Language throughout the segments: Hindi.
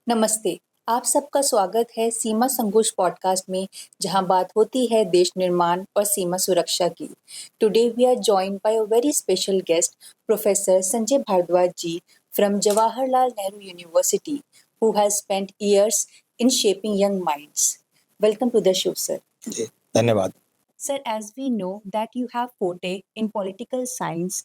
नमस्ते। आप सबका स्वागत है सीमा संघर्ष पॉडकास्ट में, जहां बात होती है देश निर्माण और सीमा सुरक्षा की। Today we are joined by a very special guest, professor Sanjay Bhardwaj ji from Jawaharlal Nehru University, who has spent years in shaping young minds. Welcome to the show, sir. जी, धन्यवाद। Sir, as we know that you have forte in political science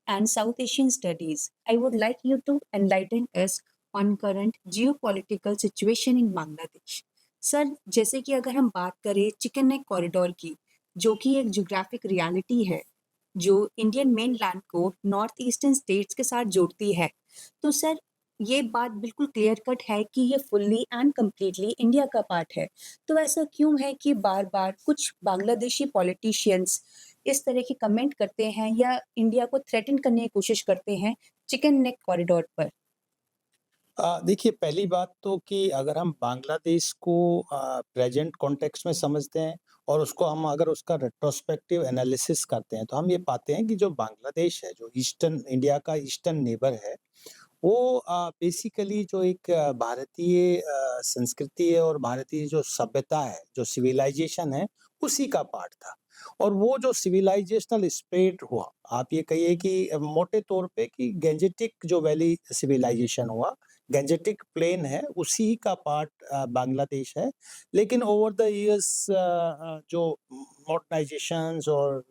and South Asian studies, I would like you to enlighten us on current geopolitical situation in Bangladesh. Sir, जैसे कि अगर हम बात करें चिकन नेक कॉरिडोर की, जो कि एक ज्योग्राफिक रियलिटी है, जो इंडियन मेनलैंड को नॉर्थ ईस्टर्न स्टेट्स के साथ जोड़ती है, तो सर ये बात बिल्कुल क्लियर कट है कि ये फुल्ली एंड कंप्लीटली इंडिया का पार्ट है। तो ऐसा क्यों है कि बार-बार कुछ बांग्लादेशी पॉलिटिशियंस इस तरह के कमेंट करते हैं या इंडिया को थ्रेटन करने की कोशिश करते हैं चिकन नेक कॉरिडोर पर? देखिए, पहली बात तो कि अगर हम बांग्लादेश को प्रेज़ेंट कॉन्टेक्स्ट में समझते हैं और उसको हम अगर उसका रेट्रोस्पेक्टिव एनालिसिस करते हैं, तो हम ये पाते हैं कि जो बांग्लादेश है, जो ईस्टर्न इंडिया का ईस्टर्न नेबर है, वो बेसिकली जो एक भारतीय संस्कृति है और भारतीय जो सभ्यता है, जो सिविलाइज़ेशन है, उसी का पार्ट था। और वो जो सिविलाइज़ेशनल स्प्रेड हुआ, आप ये कहिए कि मोटे तौर पे कि गैंजेटिक जो वैली सिविलाइज़ेशन हुआ, गैंजेटिक प्लेन है, उसी का पार्ट बांग्लादेश है। लेकिन ओवर द ईयर्स जो मॉडर्नाइज़ेशंस और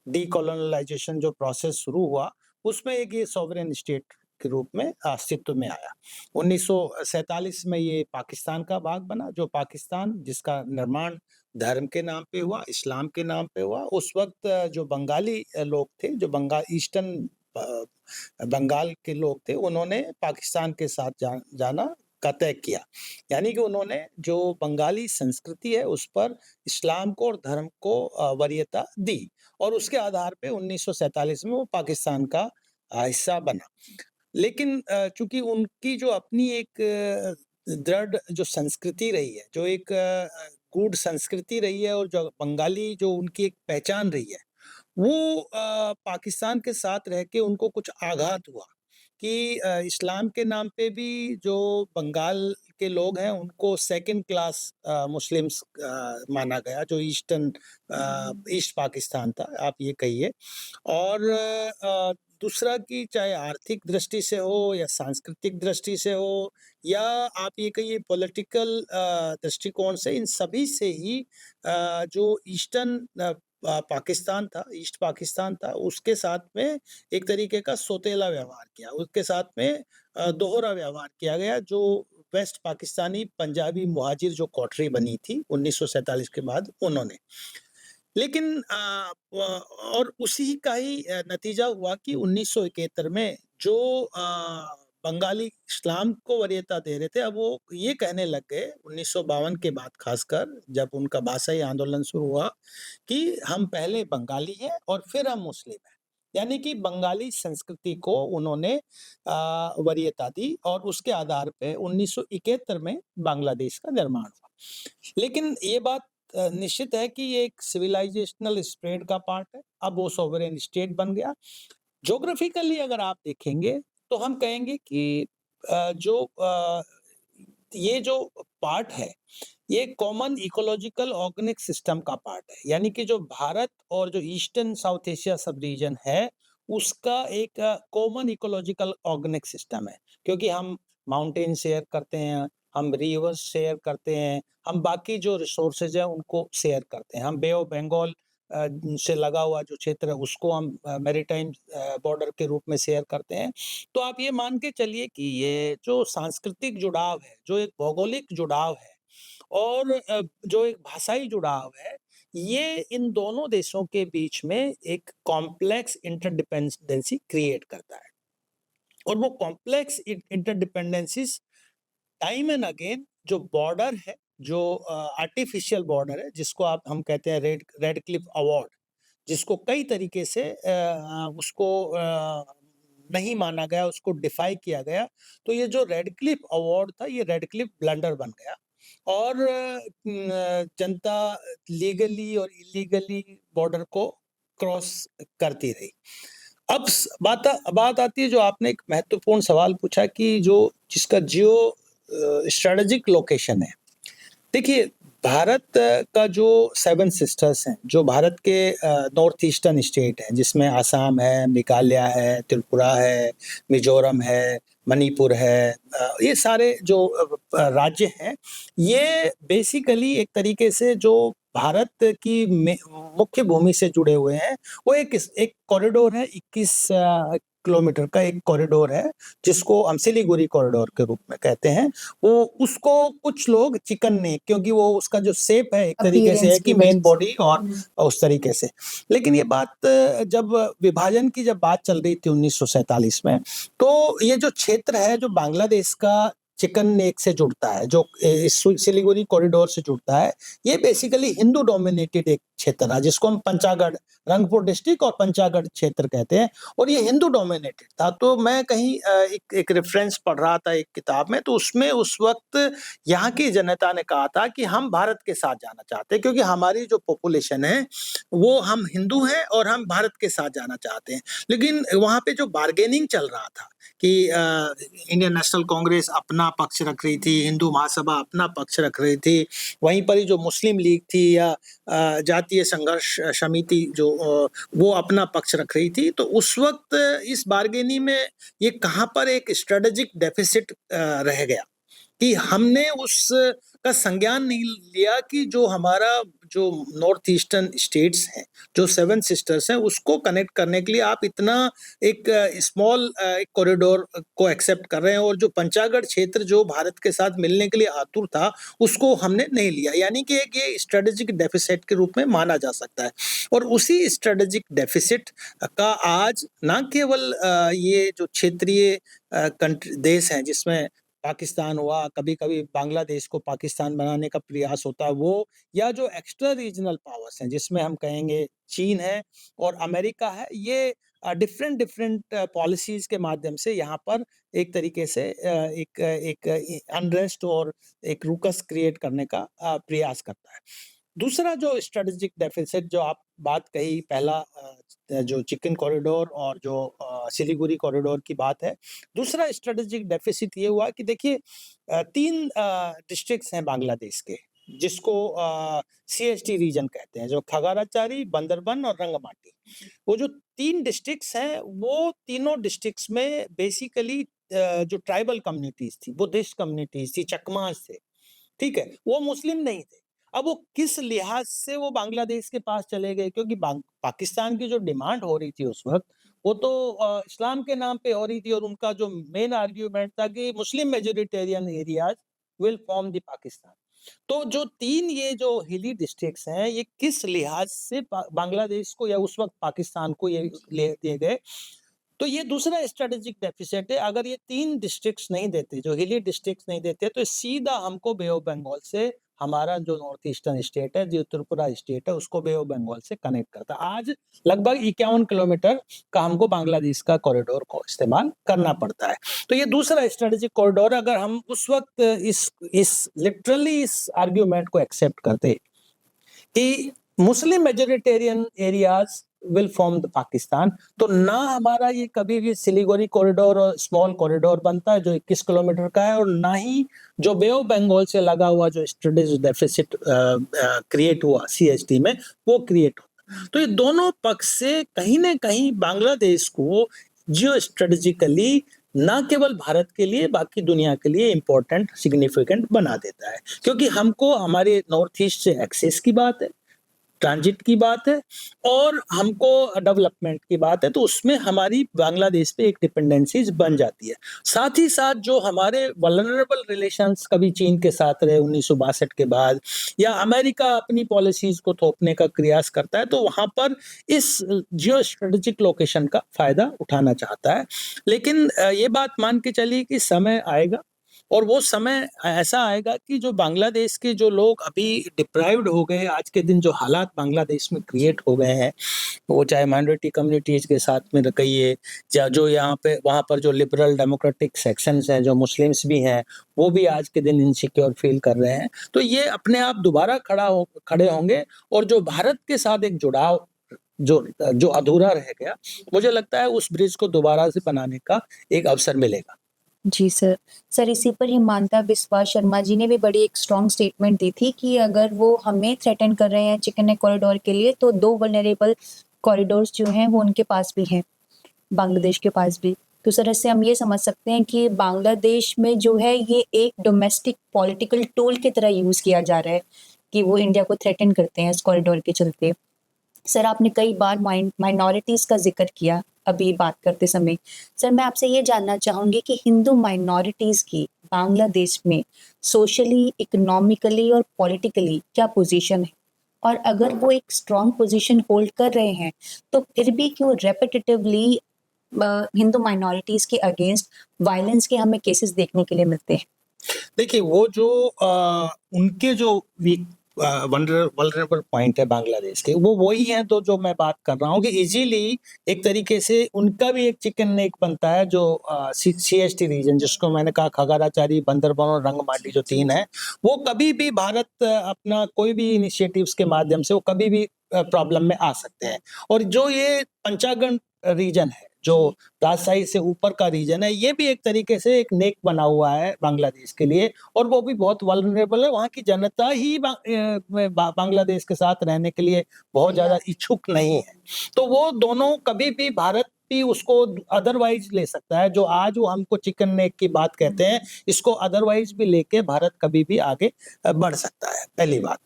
डीकोलोनाइज़ेशन जो प्रोसेस शुरू हुआ, उसमें एक ये सॉवरेन स्टेट के रूप में अस्तित्व में आया। 1947 में ये पाकिस्तान का भाग बना, जो पाकिस्तान जिसका निर्माण धर्म के नाम पे हुआ, इस्लाम के नाम पे हुआ। उस वक़्त जो बंगाली लोग थे, जो ईस्टर्न बंगाल के लोग थे, उन्होंने पाकिस्तान के साथ जाना का तय किया। यानी कि उन्होंने जो बंगाली संस्कृति है, उस पर इस्लाम को और धर्म को वरीयता दी और उसके आधार पे 1947 में वो पाकिस्तान का हिस्सा बना। लेकिन चूँकि उनकी जो अपनी एक दृढ़ जो संस्कृति रही है, जो एक गूढ़ संस्कृति रही है और जो बंगाली जो उनकी एक पहचान रही है, वो पाकिस्तान के साथ रह के उनको कुछ आघात हुआ कि इस्लाम के नाम पे भी जो बंगाल के लोग हैं, उनको सेकंड क्लास मुस्लिम्स माना गया, जो ईस्ट पाकिस्तान था, आप ये कहिए। और दूसरा कि चाहे आर्थिक दृष्टि से हो या सांस्कृतिक दृष्टि से हो या आप ये कहिए पॉलिटिकल दृष्टिकोण से, इन सभी से ही जो ईस्टर्न पाकिस्तान था, ईस्ट पाकिस्तान था, उसके साथ में एक तरीके का सौतेला व्यवहार किया। उसके साथ में दोहरा व्यवहार किया गया, जो वेस्ट पाकिस्तानी पंजाबी मुहाजिर जो कोठरी बनी थी 1947 के बाद उन्होंने। लेकिन और उसी का ही नतीजा हुआ कि 1971 में जो बंगाली इस्लाम को वरीयता दे रहे थे, अब वो ये कहने लग गए 1952 के बाद, खासकर जब उनका भाषाई आंदोलन शुरू हुआ कि हम पहले बंगाली हैं और फिर हम मुस्लिम हैं। यानी कि बंगाली संस्कृति को उन्होंने वरीयता दी और उसके आधार पे 1971 में बांग्लादेश का निर्माण हुआ। लेकिन ये बात निश्चित है कि ये एक सिविलाइजेशनल स्प्रेड का पार्ट है। अब वो सॉवरेन स्टेट बन गया। ज्योग्राफिकली अगर आप देखेंगे तो हम कहेंगे कि ये जो पार्ट है, ये कॉमन इकोलॉजिकल ऑर्गेनिक सिस्टम का पार्ट है। यानी कि जो भारत और जो ईस्टर्न साउथ एशिया सब रीजन है, उसका एक कॉमन इकोलॉजिकल ऑर्गेनिक सिस्टम है। क्योंकि हम माउंटेन शेयर करते हैं, हम रिवर्स शेयर करते हैं, हम बाकी जो रिसोर्सेज हैं उनको शेयर करते हैं। हम बे ऑफ बंगाल से लगा हुआ जो क्षेत्र है उसको हम मैरीटाइम बॉर्डर के रूप में शेयर करते हैं। तो आप ये मान के चलिए कि ये जो सांस्कृतिक जुड़ाव है, जो एक भौगोलिक जुड़ाव है और जो एक भाषाई जुड़ाव है, ये इन दोनों देशों के बीच में एक कॉम्प्लेक्स इंटरडिपेंडेंसी क्रिएट करता है। और वो complex interdependencies time and again जो बॉर्डर है, जो आर्टिफिशियल बॉर्डर है, जिसको हम कहते हैं रेड क्लिफ अवार्ड, जिसको कई तरीके से उसको नहीं माना गया, उसको डिफाई किया गया। तो ये जो रेड क्लिफ अवार्ड था, ये रेड क्लिफ ब्लंडर बन गया और जनता लीगली और इलीगली बॉर्डर को क्रॉस करती रही। अब बात आती है, जो आपने एक महत्वपूर्ण सवाल पूछा कि जो जिसका जियो स्ट्रेटेजिक लोकेशन है। देखिए, भारत का जो 7 सिस्टर्स हैं, जो भारत के नॉर्थ ईस्टर्न स्टेट हैं, जिसमें असम है, मेघालय है, त्रिपुरा है, मिज़ोरम है, मणिपुर है, ये सारे जो राज्य हैं, ये बेसिकली एक तरीके से जो भारत की मुख्य भूमि से जुड़े हुए हैं, वो एक कॉरिडोर है, 21 किलोमीटर का एक कॉरिडोर है, जिसको हम सिलीगुड़ी कॉरिडोर के रूप में कहते हैं। वो उसको कुछ लोग चिकन नेक, क्योंकि वो उसका जो शेप है एक तरीके से है अपीयरेंस कि की मेन वजह से। बॉडी और उस तरीके से। लेकिन ये बात जब विभाजन की जब बात चल रही थी 1947 में, तो ये जो क्षेत्र है जो बांग्लादेश का चिकन नेक से जुड़ता है, जो सिलीगुड़ी कॉरिडोर से जुड़ता है, ये बेसिकली हिंदू डोमिनेटेड एक क्षेत्र है, जिसको हम पंचागढ़, रंगपुर डिस्ट्रिक्ट और पंचागढ़ क्षेत्र कहते हैं, और ये हिंदू डोमिनेटेड था। तो मैं कहीं एक रेफरेंस पढ़ रहा था एक किताब में, तो उसमें उस वक्त यहाँ की जनता ने कहा था कि हम भारत के साथ जाना चाहते हैं, क्योंकि हमारी जो पॉपुलेशन है वो हम हिंदू हैं और हम भारत के साथ जाना चाहते हैं। लेकिन वहाँ पे जो बार्गेनिंग चल रहा था कि इंडियन नेशनल कांग्रेस अपना पक्ष रख रही थी, हिंदू महासभा अपना पक्ष रख रही थी, वहीं पर ही जो मुस्लिम लीग थी या जातीय संघर्ष समिति जो वो अपना पक्ष रख रही थी, तो उस वक्त इस बार्गेनिंग में ये कहाँ पर एक स्ट्रेटेजिक डेफिसिट रह गया कि हमने उसका संज्ञान नहीं लिया कि जो हमारा जो नॉर्थ ईस्टर्न स्टेट्स हैं, जो 7 सिस्टर्स हैं, उसको कनेक्ट करने के लिए आप इतना एक स्मॉल एक कॉरिडोर को एक्सेप्ट कर रहे हैं, और जो पंचागढ़ क्षेत्र जो भारत के साथ मिलने के लिए आतुर था, उसको हमने नहीं लिया। यानी कि एक ये स्ट्रेटेजिक डेफिसिट के रूप में माना जा सकता है। और उसी स्ट्रेटेजिक डेफिसिट का आज ना केवल ये जो क्षेत्रीय देश हैं, जिसमें पाकिस्तान हुआ, कभी-कभी बांग्लादेश को पाकिस्तान बनाने का प्रयास होता है वो, या जो एक्स्ट्रा रीजनल पावर्स हैं, जिसमें हम कहेंगे चीन है और अमेरिका है, ये डिफरेंट पॉलिसीज़ के माध्यम से यहाँ पर एक तरीके से एक एक अनरेस्ट और एक रुकस क्रिएट करने का प्रयास करता है। दूसरा जो स्ट्रेटेजिक डेफिसिट जो आप बात कही, पहला जो चिकन कॉरिडोर और जो सिलीगुड़ी कॉरिडोर की बात है। दूसरा स्ट्रेटेजिक डेफिसिट ये हुआ कि देखिए 3 डिस्ट्रिक्ट्स हैं बांग्लादेश के, जिसको सीएसटी रीजन कहते हैं, जो खगाराचारी, बंदरबन और रंगमाटी। वो जो 3 डिस्ट्रिक्ट्स हैं, वो तीनों डिस्ट्रिक्ट्स में बेसिकली जो ट्राइबल कम्युनिटीज़ थी, बुद्धिस्ट कम्युनिटीज़ थी, चकमास थे, ठीक है? वो मुस्लिम नहीं थे। अब वो किस लिहाज से वो बांग्लादेश के पास चले गए, क्योंकि पाकिस्तान की जो डिमांड हो रही थी उस वक़्त, वो तो इस्लाम के नाम पे हो रही थी, और उनका जो मेन आर्गुमेंट था कि Muslim majoritarian areas will form the Pakistan. तो जो 3 ये जो हिली डिस्ट्रिक्ट्स हैं, ये किस लिहाज से बांग्लादेश को या उस वक़्त पाकिस्तान को ये ले दिए गए, तो ये दूसरा स्ट्रेटेजिक डेफिसिट है। अगर ये 3 डिस्ट्रिक्ट्स नहीं देते, जो हिली डिस्ट्रिक्ट्स नहीं देते, तो सीधा हमको बे ऑफ बंगाल से हमारा जो नॉर्थ ईस्टर्न स्टेट है, जो त्रिपुरा स्टेट है, उसको बे ऑफ बंगाल से कनेक्ट करता है। आज लगभग 51 किलोमीटर का हमको बांग्लादेश का कॉरिडोर को इस्तेमाल करना पड़ता है। तो ये दूसरा स्ट्रेटेजिक कॉरिडोर, अगर हम उस वक्त इस लिटरली इस आर्ग्यूमेंट को एक्सेप्ट करते कि Muslim majoritarian areas will form the Pakistan, तो ना हमारा ये कभी भी सिलीगुड़ी कॉरिडोर और स्मॉल कॉरिडोर बनता है जो 21 किलोमीटर का है, और ना ही जो बे ऑफ बंगाल से लगा हुआ जो स्ट्रेटेजिक डेफिसिट क्रिएट हुआ सीएसटी में, वो क्रिएट होता। तो ये दोनों पक्ष से कहीं ना कहीं बांग्लादेश को जियो स्ट्रेटेजिकली ना केवल भारत के लिए, बाकी दुनिया के लिए इम्पोर्टेंट, सिग्निफिकेंट बना देता है, क्योंकि हमको हमारे नॉर्थ ईस्ट से एक्सेस की बात है, ट्रांजिट की बात है, और हमको डेवलपमेंट की बात है, तो उसमें हमारी बांग्लादेश पे एक डिपेंडेंसीज बन जाती है। साथ ही साथ जो हमारे वल्नरेबल रिलेशंस कभी चीन के साथ रहे 1962 के बाद, या अमेरिका अपनी पॉलिसीज को थोपने का प्रयास करता है, तो वहाँ पर इस जियो स्ट्रेटेजिक लोकेशन का फायदा उठाना चाहता है। लेकिन ये बात मान के चलिए कि समय आएगा, और वो समय ऐसा आएगा कि जो बांग्लादेश के जो लोग अभी डिप्राइव्ड हो गए, आज के दिन जो हालात बांग्लादेश में क्रिएट हो गए हैं, वो चाहे माइनॉरिटी कम्युनिटीज के साथ में कहिए, या जो यहाँ पे वहाँ पर जो लिबरल डेमोक्रेटिक सेक्शंस हैं, जो मुस्लिम्स भी हैं, वो भी आज के दिन इनसिक्योर फील कर रहे हैं, तो ये अपने आप दोबारा खड़े होंगे, और जो भारत के साथ एक जुड़ाव जो अधूरा रह गया, मुझे लगता है उस ब्रिज को दोबारा से बनाने का एक अवसर मिलेगा। जी सर। सर इसी पर हिमांता बिस्वा शर्मा जी ने भी बड़ी एक स्ट्रॉन्ग स्टेटमेंट दी थी कि अगर वो हमें थ्रेटन कर रहे हैं चिकन नेक कॉरिडोर के लिए तो 2 वल्नरेबल कॉरिडोर्स जो हैं वो उनके पास भी हैं, बांग्लादेश के पास भी। तो सर इससे हम ये समझ सकते हैं कि बांग्लादेश में जो है ये एक डोमेस्टिक पॉलिटिकल टूल की तरह यूज़ किया जा रहा है कि वो इंडिया को थ्रेटन करते हैं इस कॉरिडोर के चलते। सर आपने कई बार माइनॉरिटीज़ का ज़िक्र किया अभी बात करते समय। सर मैं आपसे ये जानना चाहूँगी कि हिंदू माइनॉरिटीज़ की बांग्लादेश में सोशली, इकोनॉमिकली और पॉलिटिकली क्या पोज़ीशन है? और अगर वो एक स्ट्रॉन्ग पोज़ीशन होल्ड कर रहे हैं, तो फिर भी क्यों रेपिटिटिवली हिंदू माइनॉरिटीज़ के अगेंस्ट वायलेंस के हमें केसेस देखने के लिए मिलते हैं? देखिए वो जो उनके जो वीक वल्नरेबल पॉइंट है बांग्लादेश के, वो वही हैं तो जो मैं बात कर रहा हूँ कि इज़िली एक तरीके से उनका भी एक चिकन नेक बनता है जो सीएसटी रीजन जिसको मैंने कहा खगाराचारी, बंदरबान और रंगमाटी जो 3 है, वो कभी भी भारत अपना कोई भी इनिशिएटिव्स के माध्यम से वो कभी भी प्रॉब्लम में आ सकते हैं। और जो ये पंचागन रीजन है, जो राजशाही से ऊपर का रीजन है, ये भी एक तरीके से एक नेक बना हुआ है बांग्लादेश के लिए और वो भी बहुत वल्नरेबल है। वहाँ की जनता ही बांग्लादेश के साथ रहने के लिए बहुत ज़्यादा इच्छुक नहीं है। तो वो दोनों कभी भी भारत भी उसको अदरवाइज़ ले सकता है, जो आज वो हमको चिकन नेक की बात कहते हैं, इसको अदरवाइज़ भी लेके भारत कभी भी आगे बढ़ सकता है, पहली बात।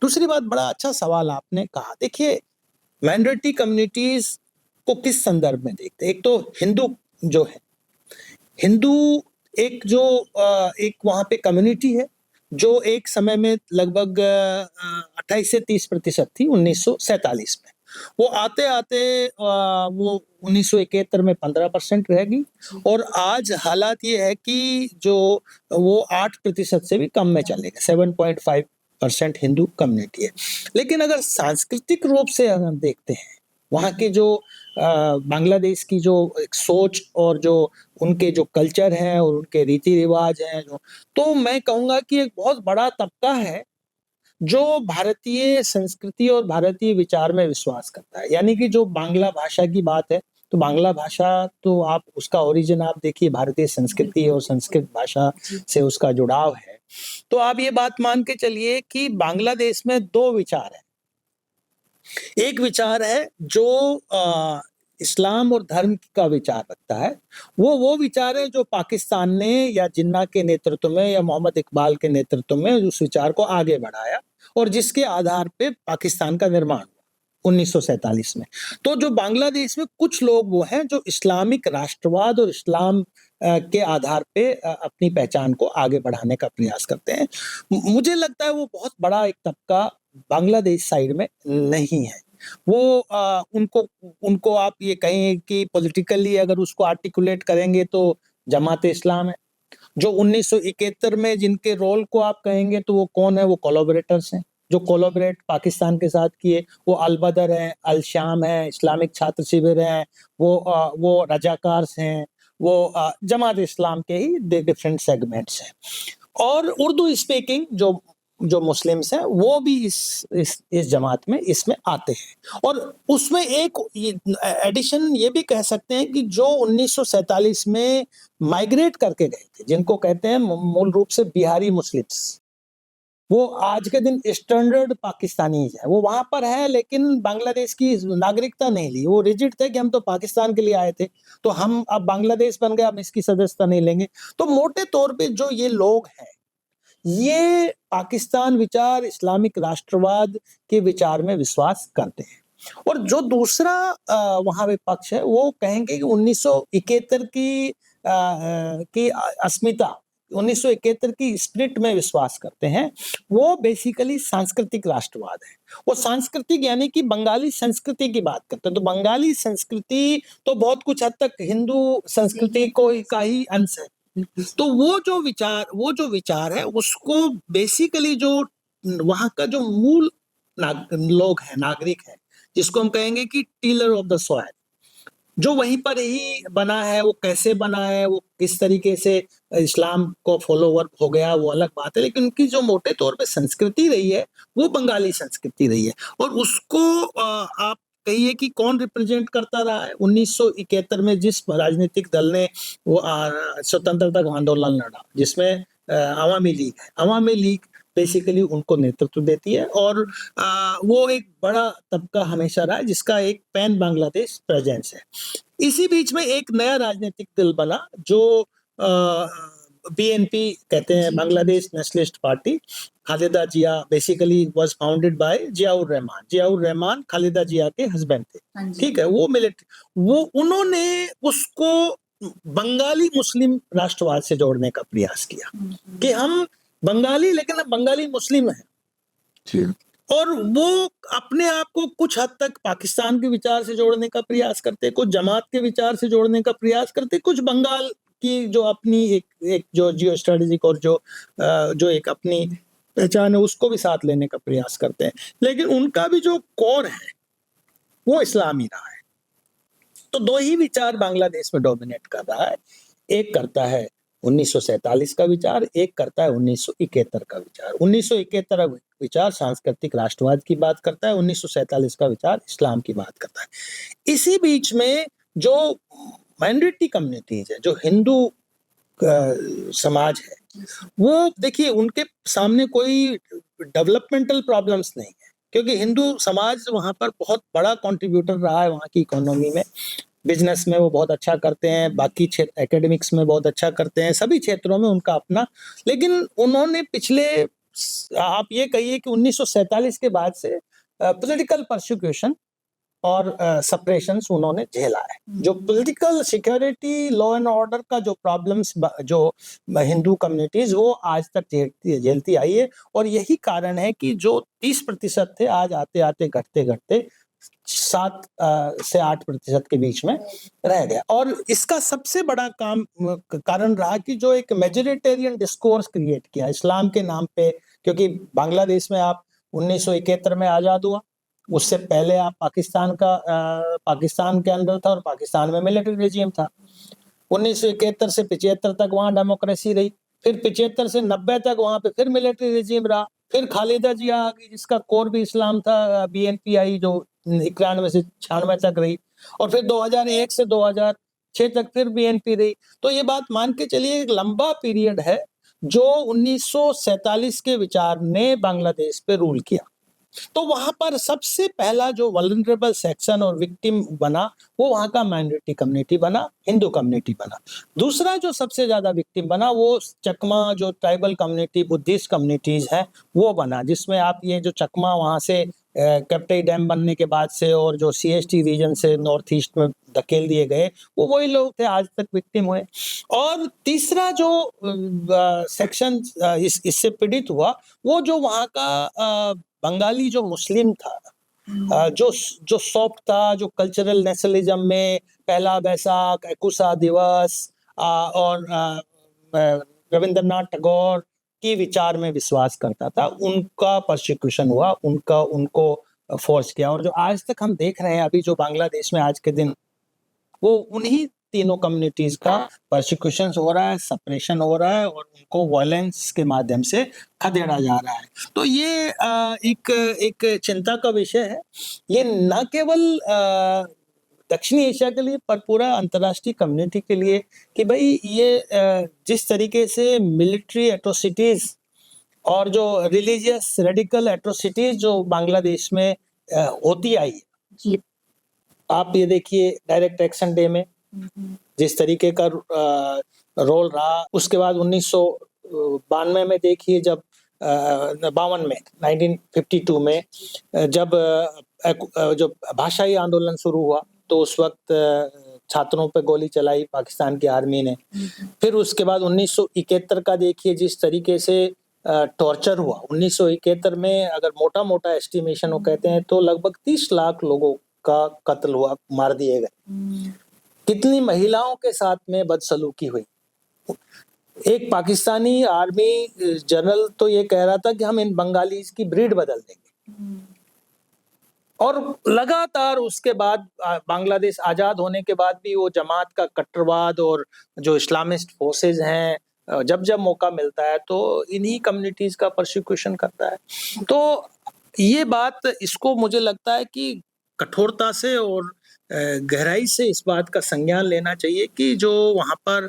दूसरी बात, बड़ा अच्छा सवाल आपने कहा। देखिए, माइनॉरिटी कम्युनिटीज़ को किस संदर्भ में देखते हैं? एक तो हिंदू जो है, हिंदू एक जो एक वहाँ पे कम्युनिटी है, जो एक समय में लगभग 28 से 30% थी 1947 में। वो आते-आते वो 1971 में 15% रह गई और आज हालात ये है कि जो वो 8% से भी कम में चले गए, 7.5% हिंदू कम्युनिटी है। लेकिन अगर सांस्कृतिक रूप से अगर हम देखते हैं, वहाँ के जो बांग्लादेश की जो एक सोच और जो उनके जो कल्चर हैं और उनके रीति-रिवाज हैं जो, तो मैं कहूँगा कि एक बहुत बड़ा तबका है, जो भारतीय संस्कृति और भारतीय विचार में विश्वास करता है। यानी कि जो बांग्ला भाषा की बात है, तो बांग्ला भाषा तो आप उसका ओरिजिन आप देखिए भारतीय संस्कृति और संस्कृत भाषा से उसका जुड़ाव है। तो आप ये बात मान के चलिए कि बांग्लादेश में 2 विचार हैं। एक विचार है जो इस्लाम और धर्म का विचार रखता है। वो विचार है जो पाकिस्तान ने या जिन्ना के नेतृत्व में या मोहम्मद इकबाल के नेतृत्व में उस विचार को आगे बढ़ाया और जिसके आधार पे पाकिस्तान का निर्माण हुआ 1947 में। तो जो बांग्लादेश में कुछ लोग वो हैं जो इस्लामिक राष्ट्रवाद और इस्लाम के आधार पे अपनी पहचान को आगे बढ़ाने का प्रयास करते हैं। मुझे लगता है वो बहुत बड़ा एक तबका बांग्लादेश साइड में नहीं है। वो उनको उनको आप ये कहें कि पॉलिटिकली अगर उसको आर्टिकुलेट करेंगे तो जमात-ए-इस्लाम है। जो 1971 में जिनके रोल को आप कहेंगे तो वो कौन है? वो कोलैबोरेटर्स हैं, जो कोलैबोरेट पाकिस्तान के साथ किए। वो अल-बदर है, अल-शाम है, इस्लामिक छात्र शिविर है, वो रज़ाकार्स हैं, वो जमात-ए-इस्लाम के ही डिफरेंट सेगमेंट्स हैं। और उर्दू स्पीकिंग जो जो मुस्लिम्स हैं वो भी इस जमात में इसमें आते हैं और उसमें एक ये एडिशन ये भी कह सकते हैं कि जो 1947 में माइग्रेट करके गए थे जिनको कहते हैं मूल रूप से बिहारी मुस्लिम्स, वो आज के दिन स्टैंडर्ड पाकिस्तानीज़ है। वो वहाँ पर है लेकिन बांग्लादेश की नागरिकता नहीं ली। वो रिजिड थे कि हम तो पाकिस्तान के लिए आए थे, तो हम अब बांग्लादेश बन गए, अब इसकी सदस्यता नहीं लेंगे। तो मोटे तौर पे जो ये लोग हैं ये पाकिस्तान विचार, इस्लामिक राष्ट्रवाद के विचार में विश्वास करते हैं। और जो दूसरा वहाँ विपक्ष है, वो कहेंगे कि 1971 की अस्मिता, 1971 की स्पिरिट में विश्वास करते हैं। वो बेसिकली सांस्कृतिक राष्ट्रवाद है। वो सांस्कृतिक यानी कि बंगाली संस्कृति की बात करते हैं। तो बंगाली संस्कृति तो बहुत कुछ हद तक हिंदू संस्कृति को का ही अंश है। तो वो जो विचार है उसको बेसिकली जो वहाँ का जो मूल लोग हैं, नागरिक हैं, जिसको हम कहेंगे कि टिलर ऑफ द सॉइल, जो वहीं पर ही बना है, वो कैसे बना है, वो किस तरीके से इस्लाम को फॉलोवर हो गया, वो अलग बात है। लेकिन उनकी जो मोटे तौर पे संस्कृति रही है, वो बंगाली संस्कृति रही है और उसको आप कहिए कि कौन रिप्रेजेंट करता रहा है 1971 में जिस राजनीतिक दल ने वो स्वतंत्रता आंदोलन लड़ा, जिसमें अवामी लीग है। अवामी लीग बेसिकली उनको नेतृत्व देती है और वो एक बड़ा तबका हमेशा रहा है जिसका एक पैन बांग्लादेश प्रेजेंस है। इसी बीच में एक नया राजनीतिक दल बना जो बीएनपी कहते हैं, Bangladesh Nationalist Party. Khaleda Zia basically was founded by Ziaur Rahman. Ziaur Rahman Khaleda Zia के हस्बैंड थे, हाँ जी। ठीक है। वो मिलिट्री, वो उन्होंने उसको बंगाली मुस्लिम राष्ट्रवाद से जोड़ने का प्रयास किया कि हम बंगाली, लेकिन हम बंगाली मुस्लिम हैं। जी। और वो अपने आप को कुछ हद तक पाकिस्तान के विचार से जोड़ने का प्रयास करते, कुछ जमात के विचार से जोड़ने का प्रयास करते, कुछ बंगाल की जो अपनी एक जो जियो स्ट्रेटेजिक और जो एक अपनी पहचान है उसको भी साथ लेने का प्रयास करते हैं। लेकिन उनका भी जो कोर है वो इस्लामी रहा है। तो दो ही विचार बांग्लादेश में डोमिनेट कर रहा है। एक करता है 1947 का विचार, एक करता है 1971 का विचार। 1971 विचार सांस्कृतिक राष्ट्रवाद की बात करता है, 1947 का विचार इस्लाम की बात करता है। इसी बीच में जो माइनॉरिटी कम्युनिटीज है, जो हिंदू समाज है, वो देखिए उनके सामने कोई डेवलपमेंटल प्रॉब्लम्स नहीं है, क्योंकि हिंदू समाज वहाँ पर बहुत बड़ा कंट्रीब्यूटर रहा है वहाँ की इकोनॉमी में। बिजनेस में वो बहुत अच्छा करते हैं, बाकी क्षेत्र एकेडमिक्स में बहुत अच्छा करते हैं, सभी क्षेत्रों में उनका अपना। लेकिन उन्होंने पिछले आप ये कहिए कि 1947 के बाद से पॉलिटिकल परसिक्यूशन और सप्रेशंस उन्होंने झेला है। जो political security, law and order का जो प्रॉब्लम्स जो हिंदू कम्युनिटीज वो आज तक झेलती आई है। और यही कारण है कि जो 30% थे आज आते आते घटते घटते 7 से 8% के बीच में रह गया। और इसका सबसे बड़ा कारण रहा कि जो एक मेजोरिटेरियन डिस्कोर्स क्रिएट किया इस्लाम के नाम पे, क्योंकि बांग्लादेश में आप 1971 में आजाद हुआ, उससे पहले आप पाकिस्तान के अंदर था और पाकिस्तान में मिलिट्री रेजिम था। 1971 से 75 तक वहाँ डेमोक्रेसी रही, फिर 75 से 90 तक वहाँ पे फिर मिलिट्री रेजिम रहा, फिर खालिदा जिया आ गई जिसका कोर भी इस्लाम था, बीएनपी आई जो 91 से 96 तक रही, और फिर 2001 से 2006 तक फिर बीएनपी रही। तो ये बात मान के चलिए एक लंबा पीरियड है जो 1947 के विचार ने बांग्लादेश पे रूल किया। तो वहां पर सबसे पहला जो वल्नरेबल सेक्शन और विक्टिम बना वो वहां का माइनॉरिटी कम्युनिटी बना, हिंदू कम्युनिटी बना। दूसरा जो सबसे ज्यादा विक्टिम बना वो चकमा, जो ट्राइबल कम्युनिटी, बुद्धिस्ट कम्युनिटीज है वो बना, जिसमें आप ये जो चकमा वहां से कैप्टई डैम बनने के बाद से और जो सीएसटी रीजन से नॉर्थ ईस्ट में धकेल दिए गए, वो वही लोग थे आज तक विक्टिम हुए। और तीसरा जो सेक्शन इससे पीड़ित हुआ वो जो वहाँ का बंगाली जो मुस्लिम था, जो सॉफ्ट था, जो कल्चरल नेशनलिज्म में पहला बैसाख, एकुशा दिवस और रविंद्रनाथ टैगोर की विचार में विश्वास करता था, उनका परसिक्यूशन हुआ, उनको फोर्स किया। और जो आज तक हम देख रहे हैं अभी जो बांग्लादेश में आज के दिन, वो उन्हीं तीनों कम्युनिटीज का परसिक्यूशन हो रहा है, सप्रेशन हो रहा है और उनको वायलेंस के माध्यम से खदेड़ा जा रहा है। तो ये एक चिंता का विषय है। ये न केवल दक्षिणी एशिया के लिए पर पूरा अंतर्राष्ट्रीय कम्युनिटी के लिए कि भाई ये जिस तरीके से मिलिट्री एट्रोसिटीज और जो रिलीजियस रेडिकल एट्रोसिटीज जो बांग्लादेश में होती आई है, आप ये देखिए डायरेक्ट एक्शन डे में जिस तरीके का रोल रहा, उसके बाद 1992 में देखिए जब 52 में 1952 में जब जो भाषाई आंदोलन शुरू हुआ तो उस वक्त छात्रों पे गोली चलाई पाकिस्तान की आर्मी ने। फिर उसके बाद 1971 का देखिए जिस तरीके से टॉर्चर हुआ। 1971 में अगर मोटा मोटा एस्टिमेशन वो कहते हैं तो लगभग 30 लाख लोगों का कत्ल हुआ, मार दिए गए। कितनी महिलाओं के साथ में बदसलूकी हुई। एक पाकिस्तानी आर्मी जनरल तो ये कह रहा था कि हम इन बंगालीज की ब्रीड बदल देंगे। और लगातार उसके बाद बांग्लादेश आजाद होने के बाद भी वो जमात का कट्टरवाद और जो इस्लामिस्ट फोर्सेज हैं जब जब मौका मिलता है तो इन्हीं कम्युनिटीज का परसिक्यूशन करता है। तो ये बात, इसको मुझे लगता है कि कठोरता से और गहराई से इस बात का संज्ञान लेना चाहिए कि जो वहाँ पर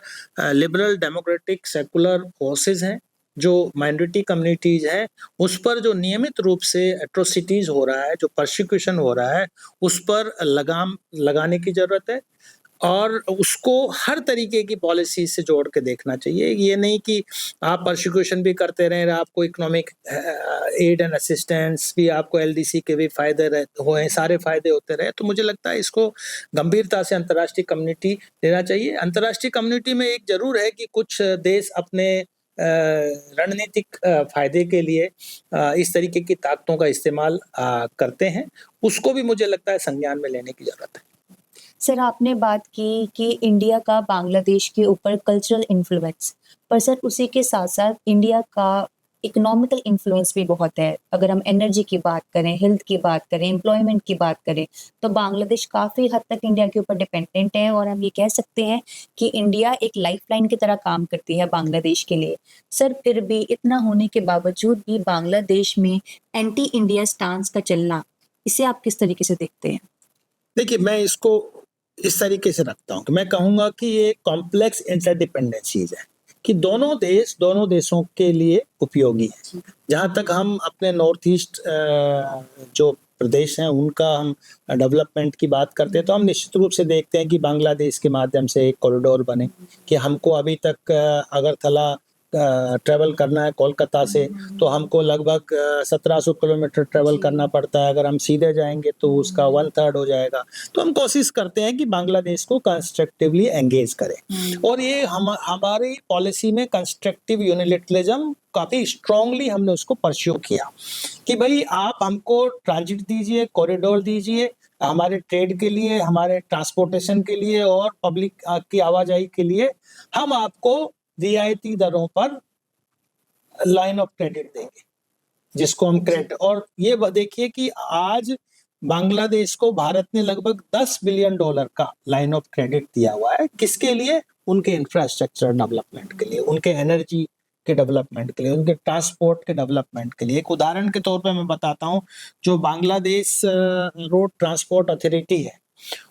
लिबरल डेमोक्रेटिक सेकुलर फोर्सेस हैं, जो माइनॉरिटी कम्युनिटीज़ हैं, उस पर जो नियमित रूप से एट्रोसिटीज़ हो रहा है, जो परसिक्यूशन हो रहा है, उस पर लगाम लगाने की ज़रूरत है और उसको हर तरीके की पॉलिसी से जोड़ के देखना चाहिए। ये नहीं कि आप परसिक्यूशन भी करते रहें, आपको इकोनॉमिक एड एंड असिस्टेंस भी, आपको एलडीसी के भी फ़ायदे हुए, सारे फ़ायदे होते रहे। तो मुझे लगता है इसको गंभीरता से अंतर्राष्ट्रीय कम्युनिटी लेना चाहिए। अंतर्राष्ट्रीय कम्युनिटी में एक ज़रूर है कि कुछ देश अपने रणनीतिक फ़ायदे के लिए इस तरीके की ताकतों का इस्तेमाल करते हैं। उसको भी मुझे लगता है संज्ञान में लेने की ज़रूरत है। सर, आपने बात की कि इंडिया का बांग्लादेश के ऊपर कल्चरल इन्फ्लुएंस, पर सर उसी के साथ-साथ इंडिया का इकोनॉमिकल इन्फ्लुएंस भी बहुत है। अगर हम एनर्जी की बात करें, हेल्थ की बात करें, एम्प्लॉयमेंट की बात करें, तो बांग्लादेश काफ़ी हद तक इंडिया के ऊपर डिपेंडेंट है और हम ये कह सकते हैं कि इंडिया एक लाइफ़लाइन की तरह काम करती है बांग्लादेश के लिए। सर, फिर भी इतना होने के बावजूद भी बांग्लादेश में एंटी इंडिया स्टांस का चलना, इसे आप किस तरीके से देखते हैं? देखिए, मैं इसको इस तरीके से रखता हूँ कि मैं कहूँगा कि ये कॉम्प्लेक्स इंटरडिपेंडेंसीज़ है, कि दोनों देश दोनों देशों के लिए उपयोगी हैं। जहाँ तक हम अपने नॉर्थ ईस्ट जो प्रदेश हैं उनका हम डेवलपमेंट की बात करते हैं, तो हम निश्चित रूप से देखते हैं कि बांग्लादेश के माध्यम से एक कॉरिडोर बने, कि हमको अभी तक अगरतला ट्रैवल करना है कोलकाता से, तो हमको लगभग 1700 किलोमीटर ट्रैवल करना पड़ता है। अगर हम सीधे जाएँगे तो उसका 1/3 हो जाएगा। तो हम कोशिश करते हैं कि बांग्लादेश को कंस्ट्रक्टिवली एंगेज करें और ये हमारी पॉलिसी में कंस्ट्रक्टिव यूनिलैटरलिज्म काफ़ी स्ट्रांगली हमने उसको परस्यू किया कि भई आप हमको ट्रांजिट दीजिए, कॉरिडोर दीजिए, हमारे ट्रेड के लिए, हमारे ट्रांसपोर्टेशन के लिए और पब्लिक की आवाजाही के लिए हम आपको रियायती दरों पर लाइन ऑफ क्रेडिट देंगे, जिसको हम क्रेडिट। और ये देखिए कि आज बांग्लादेश को भारत ने लगभग $10 बिलियन का लाइन ऑफ क्रेडिट दिया हुआ है। किसके लिए? उनके इंफ्रास्ट्रक्चर डेवलपमेंट के लिए, उनके एनर्जी के डेवलपमेंट के लिए, उनके ट्रांसपोर्ट के डेवलपमेंट के लिए। एक उदाहरण के तौर पे मैं बताता हूँ, जो बांग्लादेश रोड ट्रांसपोर्ट अथॉरिटी है,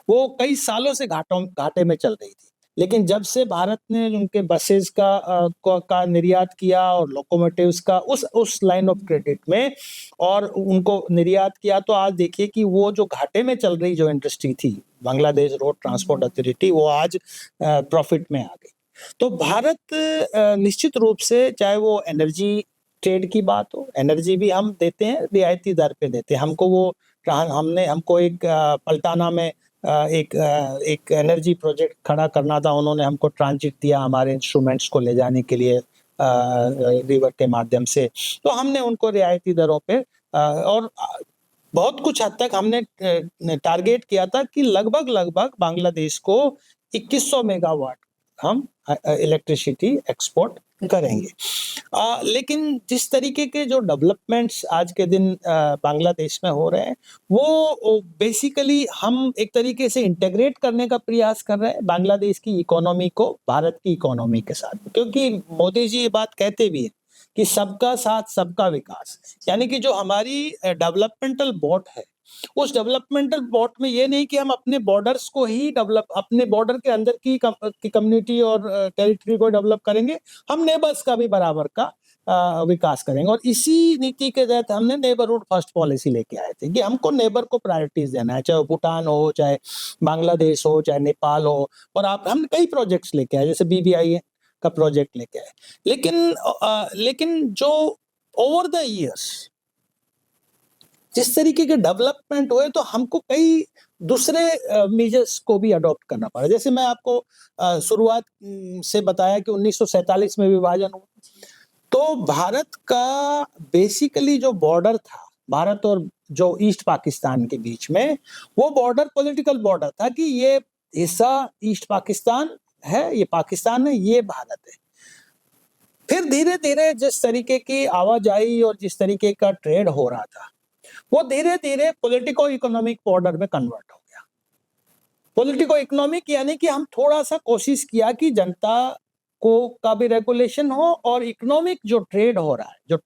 वो कई सालों से घाटे में चल रही थी। लेकिन जब से भारत ने उनके बसेस का निर्यात किया और लोकोमोटिव्स का उस लाइन ऑफ क्रेडिट में और उनको निर्यात किया, तो आज देखिए कि वो जो घाटे में चल रही जो इंडस्ट्री थी, बांग्लादेश रोड ट्रांसपोर्ट अथॉरिटी, वो आज प्रॉफिट में आ गई। तो भारत निश्चित रूप से, चाहे वो एनर्जी ट्रेड की बात हो, एनर्जी भी हम देते हैं, रियायती दर पे देते हैं। हमको एक पलटाना में एक एनर्जी प्रोजेक्ट खड़ा करना था, उन्होंने हमको ट्रांजिट दिया हमारे इंस्ट्रूमेंट्स को ले जाने के लिए रिवर के माध्यम से। तो हमने उनको रियायती दरों पे और बहुत कुछ हद तक हमने टारगेट किया था कि लगभग बांग्लादेश को 2100 मेगावाट हम इलेक्ट्रिसिटी एक्सपोर्ट करेंगे। लेकिन जिस तरीके के जो डेवलपमेंट्स आज के दिन बांग्लादेश में हो रहे हैं, वो बेसिकली हम एक तरीके से इंटीग्रेट करने का प्रयास कर रहे हैं बांग्लादेश की इकोनॉमी को भारत की इकोनॉमी के साथ। क्योंकि मोदी जी ये बात कहते भी हैं कि सबका साथ सबका विकास, यानी कि जो हमारी डेवलपमेंटल बोट है, उस डेवलपमेंटल बोट में ये नहीं कि हम अपने बॉर्डर्स को ही अपने बॉर्डर के अंदर की कम्युनिटी और टेरिटरी को डेवलप करेंगे, हम नेबर्स का भी बराबर का विकास करेंगे। और इसी नीति के तहत हमने नेबरहुड फर्स्ट पॉलिसी लेके आए थे कि हमको नेबर को प्रायोरिटीज देना है, चाहे वो भूटान हो, चाहे बांग्लादेश हो, चाहे नेपाल हो। और हम कई प्रोजेक्ट्स लेके आए, जैसे BBI का प्रोजेक्ट लेके आए। लेकिन जो ओवर द ईयर्स जिस तरीके के डेवलपमेंट हुए, तो हमको कई दूसरे मेजर्स को भी अडॉप्ट करना पड़ा। जैसे मैं आपको शुरुआत से बताया कि 1947 में विभाजन हुआ, तो भारत का बेसिकली जो बॉर्डर था, भारत और जो ईस्ट पाकिस्तान के बीच में, वो बॉर्डर पॉलिटिकल बॉर्डर था कि ये हिस्सा ईस्ट पाकिस्तान है, ये पाकिस्तान है, ये भारत है। फिर धीरे-धीरे जिस तरीके की आवाजाही और जिस तरीके का ट्रेड हो रहा था, वो धीरे-धीरे पॉलिटिको इकोनॉमिक बॉर्डर में कन्वर्ट हो गया। पॉलिटिको इकोनॉमिक यानी कि हम थोड़ा-सा कोशिश किया कि जनता को का भी रेगुलेशन हो और इकोनॉमिक जो ट्रेड हो रहा है जो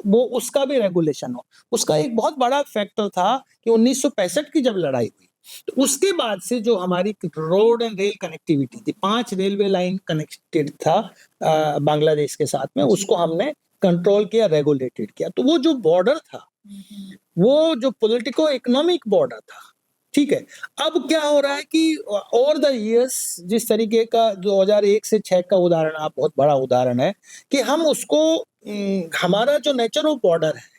वो उसका भी रेगुलेशन हो। उसका एक बहुत बड़ा फैक्टर था कि 1965 की जब लड़ाई हुई तो उसके बाद से जो हमारी रोड एंड रेल कनेक्टिविटी थी, 5 रेलवे लाइन कनेक्टेड था बांग्लादेश के साथ में, उसको हमने कंट्रोल किया, रेगुलेटेड किया। तो वो जो बॉर्डर था, वो जो पॉलिटिको इकोनॉमिक बॉर्डर था, ठीक है। अब क्या हो रहा है कि ओवर द इयर्स जिस तरीके का 2001 से 6 का उदाहरण आप बहुत बड़ा उदाहरण है कि हम उसको हमारा जो नेचर ऑफ बॉर्डर है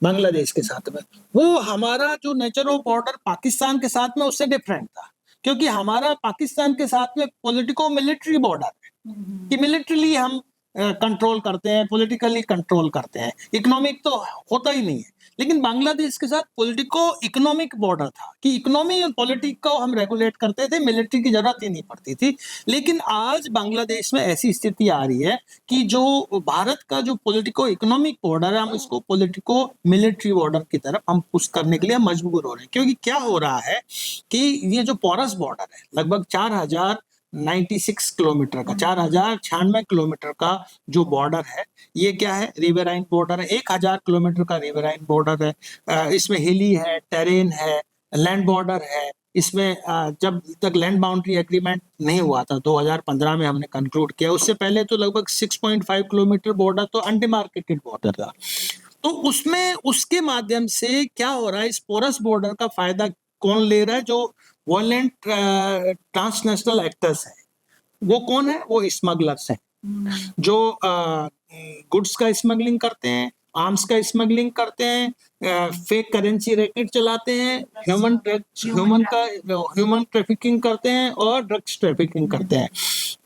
बांग्लादेश के साथ में, वो हमारा जो नेचर ऑफ बॉर्डर पाकिस्तान के साथ में उससे डिफरेंट था, क्योंकि हमारा पाकिस्तान के साथ में पॉलिटिको मिलिट्री बॉर्डर है कि मिलिट्रीली हम कंट्रोल करते हैं, पॉलिटिकली कंट्रोल करते हैं, इकोनॉमिक तो होता ही नहीं है। लेकिन बांग्लादेश के साथ पॉलिटिको इकोनॉमिक बॉर्डर था कि इकोनॉमी और पॉलिटिक को हम रेगुलेट करते थे, मिलिट्री की जरूरत ही नहीं पड़ती थी। लेकिन आज बांग्लादेश में ऐसी स्थिति आ रही है कि जो भारत का जो पॉलिटिको इकोनॉमिक बॉर्डर है, हम इसको पॉलिटिको मिलिट्री बॉर्डर की तरफ हम पुश करने के लिए मजबूर हो रहे हैं। क्योंकि क्या हो रहा है कि ये जो पोरस बॉर्डर है, लगभग 4096 किलोमीटर का, 4096 किलोमीटर का जो बॉर्डर है, ये क्या है, रिवराइन बॉर्डर है। 1000 किलोमीटर का रिवराइन बॉर्डर है। इसमें हिली है, टेरेन है, लैंड बॉर्डर है। इसमें जब तक लैंड बाउंड्री एग्रीमेंट नहीं हुआ था, 2015 में हमने कंक्लूड किया, उससे पहले तो लगभग 6.5 किलोमीटर बॉर्डर तो अनडिमार्केटेड बॉर्डर था। तो उसमें उसके माध्यम से क्या हो रहा है, इस पोरस बॉर्डर का फायदा कौन ले रहा है? जो वायलेंट ट्रांसनेशनल एक्टर्स हैं। वो कौन है? वो स्मगलर्स हैं, जो गुड्स का स्मगलिंग करते हैं, आर्म्स का स्मगलिंग करते हैं, फेक करेंसी रैकेट चलाते हैं, ह्यूमन ट्रैफिकिंग करते हैं और ड्रग्स ट्रैफिकिंग करते हैं।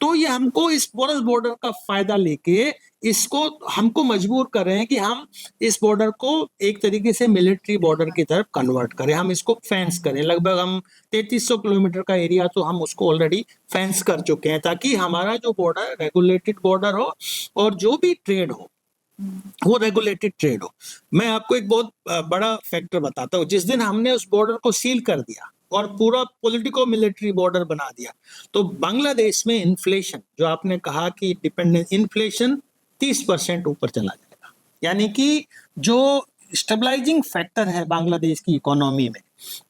तो ये हमको इस पोरस बॉर्डर का फायदा लेके इसको हमको मजबूर कर रहे हैं कि हम इस बॉर्डर को एक तरीके से मिलिट्री बॉर्डर की तरफ कन्वर्ट करें, हम इसको फेंस करें। लगभग हम 3300 किलोमीटर का एरिया तो हम उसको ऑलरेडी फेंस कर चुके हैं, ताकि हमारा जो बॉर्डर रेगुलेटेड बॉर्डर हो और जो भी ट्रेड हो वो रेगुलेटेड ट्रेड हो। मैं आपको एक बहुत बड़ा फैक्टर बताता हूँ। जिस दिन हमने उस बॉर्डर को सील कर दिया और पूरा पॉलिटिको मिलिट्री बॉर्डर बना दिया, तो बांग्लादेश में इन्फ्लेशन, जो आपने कहा कि डिपेंडेंस, इन्फ्लेशन 30% ऊपर चला जाएगा। यानी कि जो स्टेबलाइजिंग फैक्टर है बांग्लादेश की इकोनॉमी में,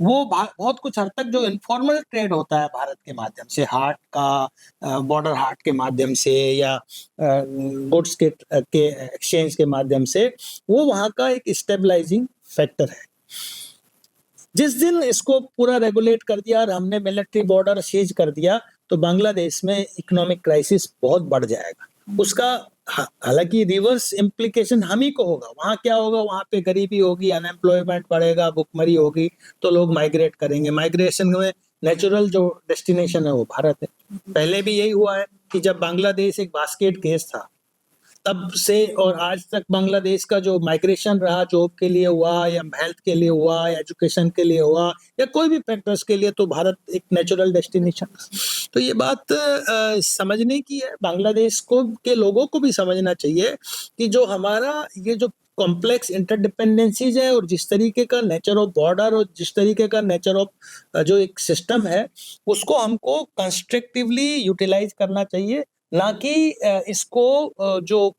वो बहुत कुछ हद तक जो इनफॉर्मल ट्रेड होता है भारत के माध्यम से, हाट का बॉर्डर हाट के माध्यम से या गुड्स के एक्सचेंज के माध्यम से, वो वहाँ का एक स्टेबलाइजिंग फैक्टर है। जिस दिन इसको पूरा रेगुलेट कर दिया और हमने मिलिट्री बॉर्डर सीज कर दिया, तो बांग्लादेश में इकोनॉमिक क्राइसिस बहुत बढ़ जाएगा। उसका हालांकि रिवर्स इम्प्लीकेशन हम ही को होगा। वहाँ क्या होगा, वहाँ पे गरीबी होगी, अनएम्प्लॉयमेंट बढ़ेगा, भुखमरी होगी, तो लोग माइग्रेट करेंगे। माइग्रेशन में नेचुरल जो डेस्टिनेशन है वो भारत है। पहले भी यही हुआ है कि जब बांग्लादेश एक बास्केट केस था, तब से और आज तक बांग्लादेश का जो माइग्रेशन रहा, जॉब के लिए हुआ या हेल्थ के लिए हुआ या एजुकेशन के लिए हुआ या कोई भी फैक्टर्स के लिए, तो भारत एक नेचुरल डेस्टिनेशन। तो ये बात समझने की है, बांग्लादेश को के लोगों को भी समझना चाहिए कि जो हमारा ये जो कॉम्प्लेक्स इंटरडिपेंडेंसीज है और जिस तरीके का नेचर ऑफ बॉर्डर और जिस तरीके का नेचर ऑफ जो एक सिस्टम है, उसको हमको कंस्ट्रक्टिवली यूटिलाइज करना चाहिए, ना कि इसको जो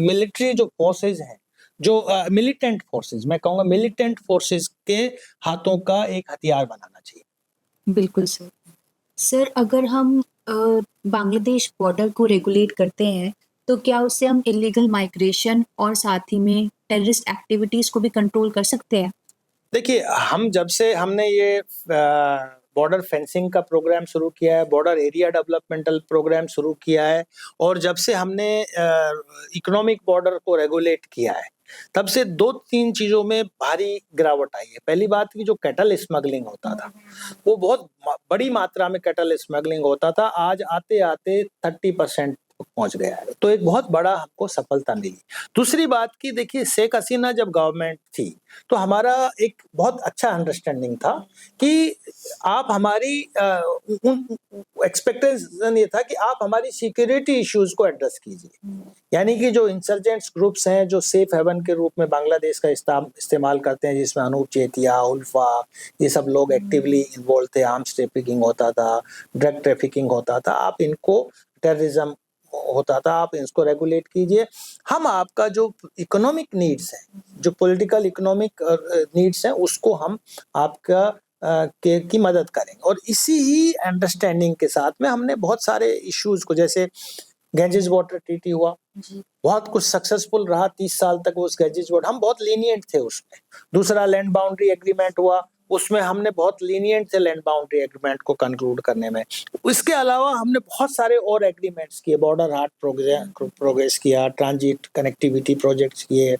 मिलिट्री जो फोर्सेज हैं, जो मिलिटेंट फोर्सेज, मैं कहूँगा मिलिटेंट फोर्सेज के हाथों का एक हथियार बनाना चाहिए। बिल्कुल सर। सर, अगर हम बांग्लादेश बॉर्डर को रेगुलेट करते हैं, तो क्या उससे हम इलीगल माइग्रेशन और साथ ही में टेररिस्ट एक्टिविटीज को भी कंट्रोल कर सकते हैं? देखिए, हम जब से हमने ये बॉर्डर फेंसिंग का प्रोग्राम शुरू किया है, बॉर्डर एरिया डेवलपमेंटल प्रोग्राम शुरू किया है, और जब से हमने इकोनॉमिक बॉर्डर को रेगुलेट किया है, तब से 2-3 चीजों में भारी गिरावट आई है। पहली बात की जो कैटल स्मगलिंग होता था, वो बहुत बड़ी मात्रा में कैटल स्मगलिंग होता था, आज आते आते 30% पहुंच गया है। तो एक बहुत बड़ा हमको सफलता मिली। दूसरी बात की, देखिए, शेख हसीना जब गवर्नमेंट थी, तो हमारा एक बहुत अच्छा अंडरस्टैंडिंग था कि आप हमारी एक्सपेक्टेशन ये था कि आप हमारी सिक्योरिटी इश्यूज को एड्रेस कीजिए। यानी कि जो इंसर्जेंट्स ग्रुप्स हैं, जो सेफ हेवन के रूप में बांग्लादेश का इस्तेमाल करते हैं, जिसमें अनूप चेतिया, उल्फा, ये सब लोग एक्टिवली इन्वॉल्व थे, आर्म्स ट्रैफिकिंग होता था, ड्रग ट्रैफिकिंग होता था, आप इनको टेररिज्म होता था, आप इसको रेगुलेट कीजिए। हम आपका जो इकोनॉमिक नीड्स है, जो पॉलिटिकल इकोनॉमिक नीड्स हैं, उसको हम आपका की मदद करेंगे। और इसी ही अंडरस्टैंडिंग के साथ में हमने बहुत सारे इश्यूज को, जैसे गैंजेस वाटर ट्रीटी हुआ, बहुत कुछ सक्सेसफुल रहा 30 साल तक उस गैंजेस वाटर, हम बहुत लीनिएंट थे उसमें। दूसरा लैंड बाउंड्री एग्रीमेंट हुआ, उसमें हमने बहुत लीनिएंट थे लैंड बाउंड्री एग्रीमेंट को कंक्लूड करने में। इसके अलावा हमने बहुत सारे और एग्रीमेंट्स किए, बॉर्डर हाट प्रोग्रेस किया, ट्रांजिट कनेक्टिविटी प्रोजेक्ट्स किए,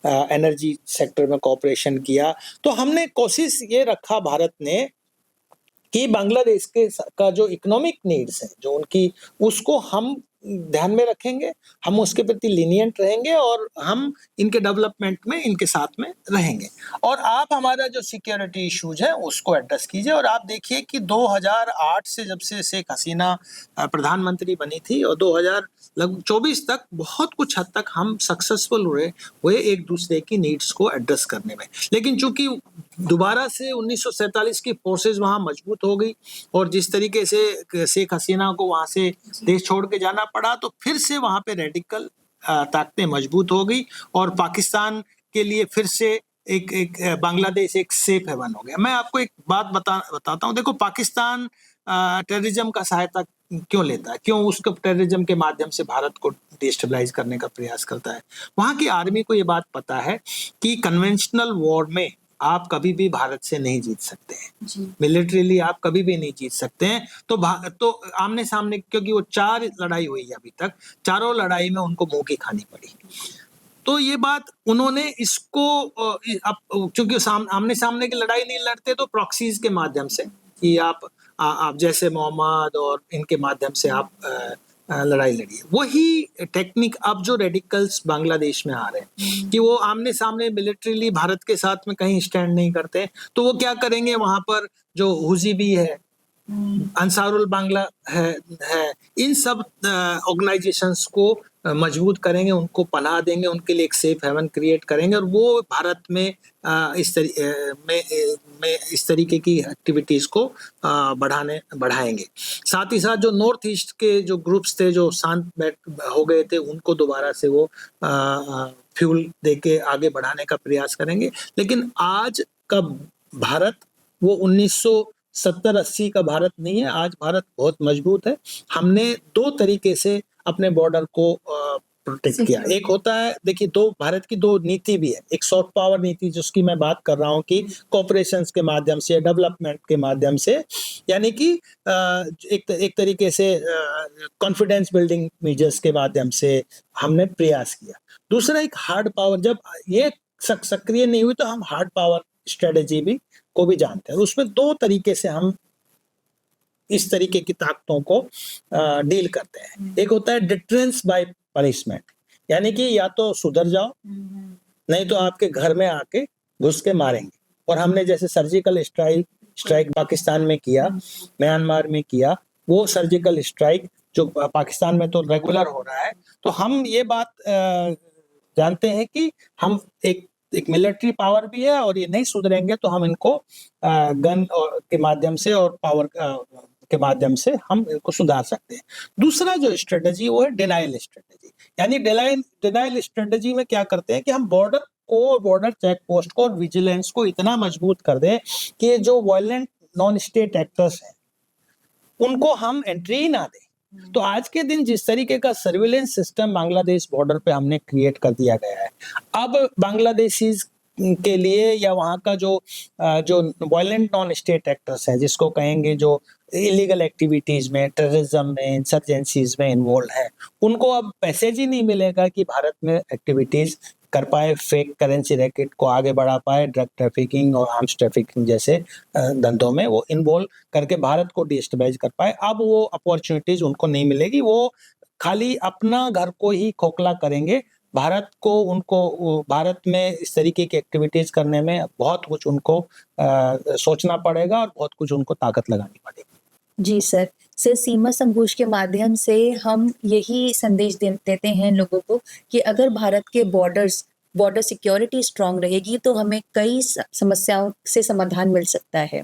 एनर्जी सेक्टर में कोऑपरेशन किया। तो हमने कोशिश ये रखा भारत ने कि बांग्लादेश का जो इकोनॉमिक नीड्स है, जो उनकी, उसको हम ध्यान में रखेंगे, हम उसके प्रति लीनिएंट रहेंगे और हम इनके डेवलपमेंट में इनके साथ में रहेंगे। और आप हमारा जो सिक्योरिटी इश्यूज है उसको एड्रेस कीजिए। और आप देखिए कि 2008 से जब से शेख हसीना प्रधानमंत्री बनी थी और 2024 तक बहुत कुछ हद तक हम सक्सेसफुल हुए एक दूसरे की नीड्स को एड्रेस करने में। लेकिन चूंकि दोबारा से 1947 की फोर्सेस वहां मजबूत हो गई और जिस तरीके से शेख हसीना को वहां से देश छोड़ के जाना पड़ा, तो फिर से वहां पे रेडिकल ताकतें मजबूत हो गई और पाकिस्तान के लिए फिर से एक बांग्लादेश एक सेफ हेवन हो गया। मैं आपको एक बात बताता हूँ। देखो, पाकिस्तान टेररिज्म का सहायता क्यों लेता है, क्यों उसको टेररिज्म के माध्यम से भारत को डिस्टेबलाइज करने का प्रयास करता है? वहां की आर्मी को ये बात पता है कि कन्वेंशनल वॉर में आप कभी भी भारत से नहीं जीत सकते हैं, मिलिट्रीली आप कभी भी नहीं जीत सकते हैं। तो आमने सामने, क्योंकि वो 4 लड़ाई हुई है अभी तक, चारों लड़ाई में उनको मुंह की खानी पड़ी। तो ये बात उन्होंने इसको चूंकि आमने सामने की लड़ाई नहीं लड़ते, तो प्रॉक्सीज के माध्यम से कि आप जैसे मोहम्मद और इनके माध्यम से आप लड़ाई लड़ी है। वही टेक्निक अब जो रेडिकल्स बांग्लादेश में आ रहे हैं कि वो आमने सामने मिलिट्रीली भारत के साथ में कहीं स्टैंड नहीं करते, तो वो क्या करेंगे, वहां पर जो हुजीबी है, अंसारुल बांग्ला है, इन सब ऑर्गेनाइजेशंस को मजबूत करेंगे, उनको पनाह देंगे, उनके लिए एक सेफ हेवन क्रिएट करेंगे और वो भारत में इस तरीके की एक्टिविटीज को बढ़ाएंगे। साथ ही साथ जो नॉर्थ ईस्ट के जो ग्रुप्स थे जो शांत हो गए थे, उनको दोबारा से वो फ्यूल देके आगे बढ़ाने का प्रयास करेंगे। लेकिन आज का भारत वो 1970-80 का भारत नहीं है। आज भारत बहुत मजबूत है। हमने 2 तरीके से अपने बॉर्डर को प्रोटेक्ट किया। एक होता है, देखिए, भारत की 2 नीति भी है। एक सॉफ्ट पावर नीति जिसकी मैं बात कर रहा हूँ कि कोऑपरेशंस के माध्यम से, डेवलपमेंट के माध्यम से, यानी कि एक तरीके से कॉन्फिडेंस बिल्डिंग मेजर्स के माध्यम से हमने प्रयास किया। दूसरा एक हार्ड पावर, जब ये सक्रिय नहीं हुई तो हम हार्ड पावर स्ट्रेटेजी भी को भी जानते हैं। उसमें 2 तरीके से हम इस तरीके की ताकतों को डील करते हैं। एक होता है डिटरेंस बाय पनिशमेंट, यानी कि या तो सुधर जाओ, नहीं तो आपके घर में आके घुस के मारेंगे। और हमने जैसे सर्जिकल स्ट्राइक पाकिस्तान में किया, म्यांमार में किया, वो सर्जिकल स्ट्राइक जो पाकिस्तान में तो रेगुलर हो रहा है। तो हम ये बात जानते हैं कि हम एक मिलिट्री पावर भी है और ये नहीं सुधरेंगे तो हम इनको गन के माध्यम से और पावर के माध्यम से हम इनको सुधार सकते हैं। दूसरा जो स्ट्रेटेजी वो है डिनाइल स्ट्रेटेजी, यानी डिनाइल स्ट्रेटेजी में क्या करते हैं कि हम बॉर्डर चेक पोस्ट को और विजिलेंस को इतना मजबूत कर दें कि जो वायलेंट नॉन स्टेट एक्टर्स हैं उनको हम एंट्री ना दें। तो आज के दिन जिस तरीके का सर्विलेंस सिस्टम बांग्लादेश बॉर्डर पे हमने क्रिएट कर दिया गया है, अब बांग्लादेशीज के लिए या वहाँ का जो वायलेंट नॉन स्टेट एक्टर्स हैं, जिसको कहेंगे जो इलीगल एक्टिविटीज में, टेररिज्म में, इंसर्जेंसीज में इन्वॉल्व है, उनको अब पैसेज ही नहीं मिलेगा कि भारत में एक्टिविटीज कर पाए, फेक करेंसी रैकेट को आगे बढ़ा पाए, ड्रग ट्रैफिकिंग और आर्म्स ट्रैफिकिंग जैसे धंधों में वो इन्वॉल्व करके भारत को डिस्टेबलाइज कर पाए। अब वो अपॉर्चुनिटीज उनको नहीं मिलेगी, वो खाली अपना घर को ही खोखला करेंगे। भारत में इस तरीके की एक्टिविटीज करने में बहुत कुछ उनको सोचना पड़ेगा और बहुत कुछ उनको ताकत लगानी पड़ेगी। जी सर, सीमा संघर्ष के माध्यम से हम यही संदेश देते हैं लोगों को कि अगर भारत के बॉर्डर सिक्योरिटी स्ट्रांग रहेगी तो हमें कई समस्याओं से समाधान मिल सकता है।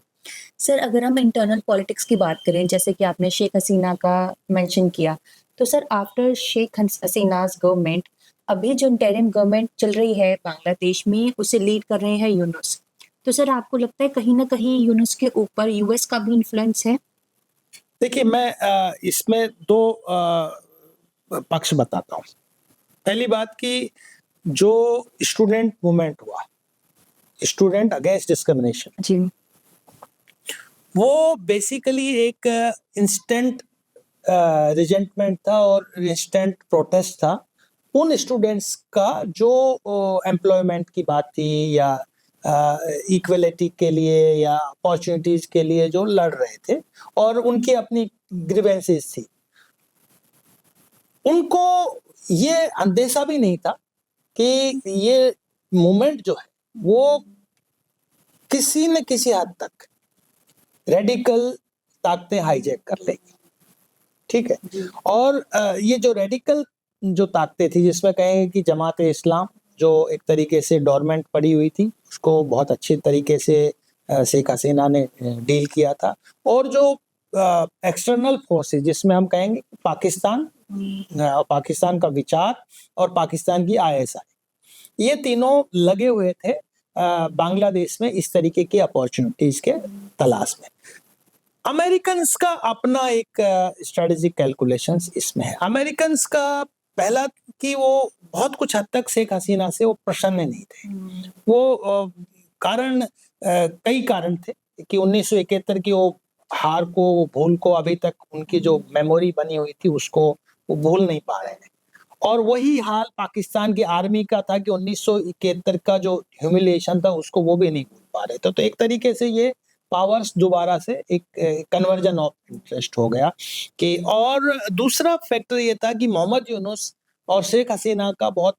सर अगर हम इंटरनल पॉलिटिक्स की बात करें, जैसे कि आपने शेख हसीना का मेंशन किया, तो सर आफ्टर शेख हसीनाज गवर्नमेंट, अभी जो इंटरिम गवर्नमेंट चल रही है बांग्लादेश में, उसे लीड कर रहे हैं यूनुस। तो सर आपको लगता है कहीं न कहीं यूनुस के ऊपर यूएस का भी इन्फ्लुएंस है? देखिए मैं इसमें 2 पक्ष बताता हूँ। पहली बात कि जो स्टूडेंट मूवमेंट हुआ, स्टूडेंट अगेंस्ट डिस्क्रिमिनेशन, जी। वो बेसिकली एक इंस्टेंट रिजेंटमेंट था और इंस्टेंट प्रोटेस्ट था उन स्टूडेंट्स का जो एम्प्लॉयमेंट की बात थी या इक्वलिटी के लिए या अपॉर्चुनिटीज के लिए जो लड़ रहे थे और उनकी अपनी ग्रीवेंसेस थी। उनको ये अंदेशा भी नहीं था कि ये मूवमेंट जो है वो किसी न किसी हद तक रेडिकल ताकतें हाईजैक कर लेगी, ठीक है? और ये जो रेडिकल जो ताकतें थी जिसमें कहें कि जमात-ए-इस्लाम जो एक तरीके से डोरमेंट पड़ी हुई थी, उसको बहुत अच्छे तरीके से शेख हसीना ने डील किया था और जो एक्सटर्नल फोर्सेस जिसमें हम कहेंगे पाकिस्तान पाकिस्तान का विचार और पाकिस्तान की आईएसआई, ये तीनों लगे हुए थे बांग्लादेश में इस तरीके की अपॉर्चुनिटीज के तलाश में। अमेरिकन्स का अपना एक स्ट्रेटेजिक कैलकुलेशंस इसमें है। अमेरिकन्स का पहला कि वो बहुत कुछ हद तक शेख हसीना से वो प्रसन्न नहीं थे। वो कारण कई कारण थे कि 1971 की वो हार को, वो भूल को अभी तक उनकी जो मेमोरी बनी हुई थी उसको वो भूल नहीं पा रहे हैं। और वही हाल पाकिस्तान की आर्मी का था कि 1971 का जो ह्यूमिलिएशन था उसको वो भी नहीं भूल पा रहे थे। तो एक तरीके से ये पावर्स दोबारा से एक कन्वर्जन ऑफ इंटरेस्ट हो गया कि और दूसरा फैक्टर ये था कि मोहम्मद यूनुस और शेख हसीना का बहुत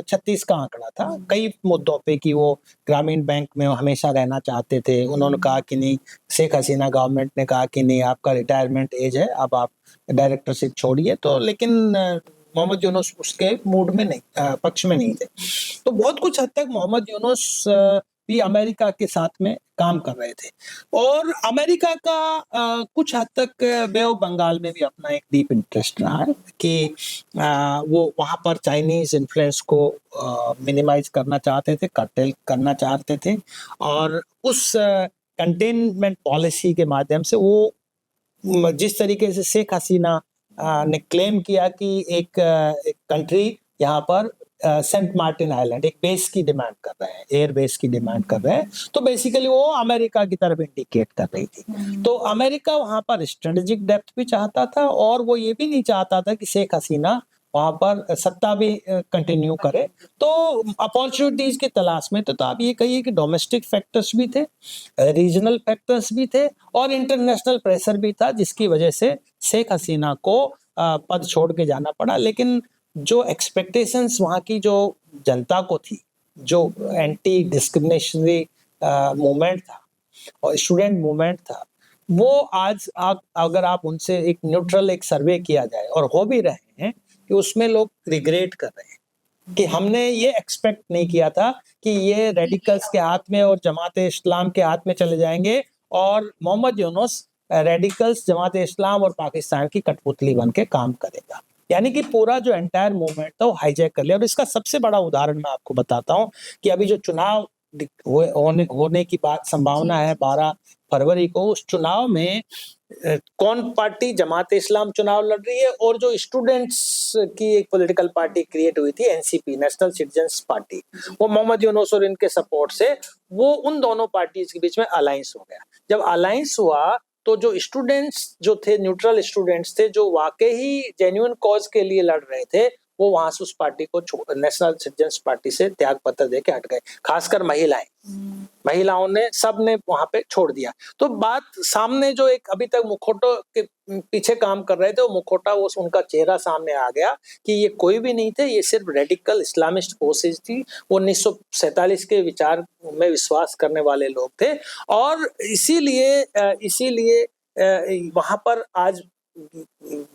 36 का आंकड़ा था कई मुद्दों पे कि वो ग्रामीण बैंक में हमेशा रहना चाहते थे। उन्होंने कहा कि नहीं, शेख हसीना गवर्नमेंट ने कहा कि नहीं आपका रिटायरमेंट एज है, अब आप डायरेक्टरशिप छोड़िए। तो लेकिन मोहम्मद यूनुस उसके मूड में नहीं पक्ष में नहीं थे। तो बहुत कुछ हद तक मोहम्मद यूनुस भी अमेरिका के साथ में काम कर रहे थे और अमेरिका का कुछ हद तक बे ऑफ बंगाल में भी अपना एक डीप इंटरेस्ट रहा है कि वो वहाँ पर चाइनीज इन्फ्लुएंस को मिनिमाइज करना चाहते थे, कर्टेल करना चाहते थे और उस कंटेनमेंट पॉलिसी के माध्यम से वो जिस तरीके से शेख हसीना ने क्लेम किया कि एक कंट्री यहाँ पर सेंट मार्टिन आइलैंड एक बेस की डिमांड कर रहे हैं, एयर बेस की डिमांड कर रहे हैं, तो बेसिकली वो अमेरिका की तरफ इंडिकेट कर रही थी। तो अमेरिका वहाँ पर स्ट्रेटेजिक डेप्थ भी चाहता था और वो ये भी नहीं चाहता था कि शेख हसीना वहाँ पर सत्ता भी कंटिन्यू करे। तो अपॉर्चुनिटीज की तलाश में तो आप ये कहिए कि डोमेस्टिक फैक्टर्स भी थे, रीजनल फैक्टर्स भी थे और इंटरनेशनल प्रेशर भी था जिसकी वजह से शेख हसीना को पद छोड़ के जाना पड़ा। लेकिन जो एक्सपेक्टेशंस वहाँ की जो जनता को थी, जो एंटी डिस्क्रिमिनेशनरी मूवमेंट था और स्टूडेंट मूवमेंट था, वो आज आप अगर आप उनसे एक न्यूट्रल एक सर्वे किया जाए और हो भी रहे हैं कि उसमें लोग रिग्रेट कर रहे हैं कि हमने ये एक्सपेक्ट नहीं किया था कि ये रेडिकल्स के हाथ में और जमात-ए-इस्लाम के हाथ में चले जाएंगे और मोहम्मद यूनुस रेडिकल्स, जमात-ए-इस्लाम और पाकिस्तान की कठपुतली बन के काम करेगा। यानी कि पूरा जो एंटायर मूवमेंट था वो हाईजैक कर लिया और इसका सबसे बड़ा उदाहरण मैं आपको बताता हूँ कि अभी जो चुनाव होने की बात संभावना है 12 फरवरी को, उस चुनाव में कौन पार्टी जमात-ए-इस्लाम चुनाव लड़ रही है और जो स्टूडेंट्स की एक पॉलिटिकल पार्टी क्रिएट हुई थी एनसीपी, नेशनल सिटीजन्स पार्टी, वो मोहम्मद यूनुस और इनके सपोर्ट से वो उन दोनों पार्टीज के बीच में अलायंस हो गया। जब अलायंस हुआ तो जो स्टूडेंट्स जो थे, न्यूट्रल स्टूडेंट्स थे जो वाकई ही जेन्युइन कॉज के लिए लड़ रहे थे, वो वहां से उस पार्टी को नेशनल सिटीजन्स पार्टी से त्याग पत्र देके हट गए। खासकर महिलाओं ने सब ने वहां पे छोड़ दिया। तो बात सामने जो एक अभी तक मुखौटों के पीछे काम कर रहे थे वो मुखौटा, वो उनका चेहरा सामने आ गया कि ये कोई भी नहीं थे, ये सिर्फ रेडिकल इस्लामिस्ट फोर्सेज थी। वो 1947 के विचार में विश्वास करने वाले लोग थे और इसीलिए वहां पर आज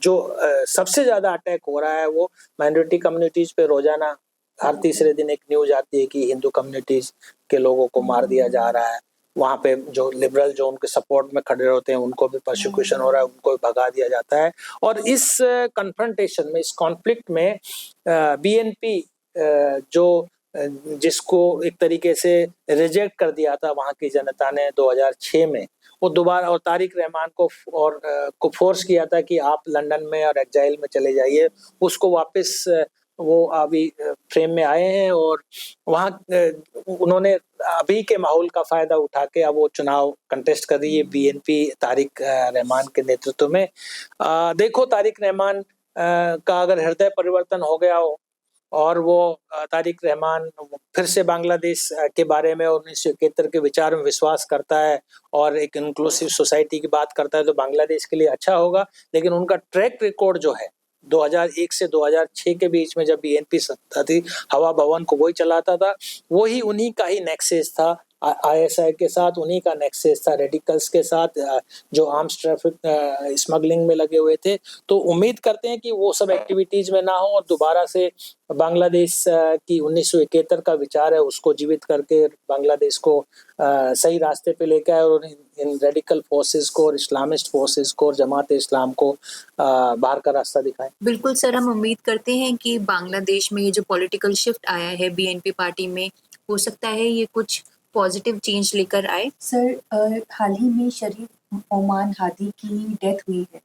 जो सबसे ज्यादा अटैक हो रहा है वो माइनॉरिटी कम्युनिटीज पे रोजाना हर तीसरे दिन एक न्यूज आती है कि हिंदू कम्युनिटीज के लोगों को मार दिया जा रहा है, वहाँ पे जो लिबरल जो उनके सपोर्ट में खड़े होते हैं उनको भी प्रोसिक्यूशन हो रहा है, उनको भी भगा दिया जाता है। और इस कन्फ्रंटेशन में, इस कॉन्फ्लिक्ट में बीएनपी जो जिसको एक तरीके से रिजेक्ट कर दिया था वहाँ की जनता ने 2006 में, वो दोबारा, और तारिक रहमान को फोर्स किया था कि आप लंदन में और एग्जाइल में चले जाइए, उसको वापस वो अभी फ्रेम में आए हैं और वहाँ उन्होंने अभी के माहौल का फायदा उठा के अब वो चुनाव कंटेस्ट कर रही है बीएनपी तारिक रहमान के नेतृत्व में। देखो तारिक रहमान का अगर हृदय परिवर्तन हो गया हो और वो तारिक रहमान फिर से बांग्लादेश के बारे में 1971 के विचार में विश्वास करता है और एक इंक्लूसिव सोसाइटी की बात करता है तो बांग्लादेश के लिए अच्छा होगा। लेकिन उनका ट्रैक रिकॉर्ड जो है 2001 से 2006 के बीच में जब बीएनपी सत्ता थी, हवा भवन को वही चलाता था, वही उन्हीं का ही नेक्सस था आईएसआई के साथ, उन्हीं का नेक्सस था रेडिकल्स के साथ जो आर्म्स ट्रैफिक स्मगलिंग में लगे हुए थे। तो उम्मीद करते हैं कि वो सब एक्टिविटीज में ना हो और दोबारा से बांग्लादेश की 1971 का विचार है उसको जीवित करके बांग्लादेश को सही रास्ते पे लेकर आए और इन रेडिकल फोर्सेस को और इस्लामिस्ट फोर्सेस को और जमात इस्लाम को बाहर का रास्ता दिखाएं। बिल्कुल सर, हम उम्मीद करते हैं कि बांग्लादेश में ये जो पॉलिटिकल शिफ्ट आया है बीएनपी पार्टी में, हो सकता है ये कुछ पॉजिटिव चेंज लेकर आए। सर, हाल ही में शरीफ ओमान हादी की डेथ हुई है,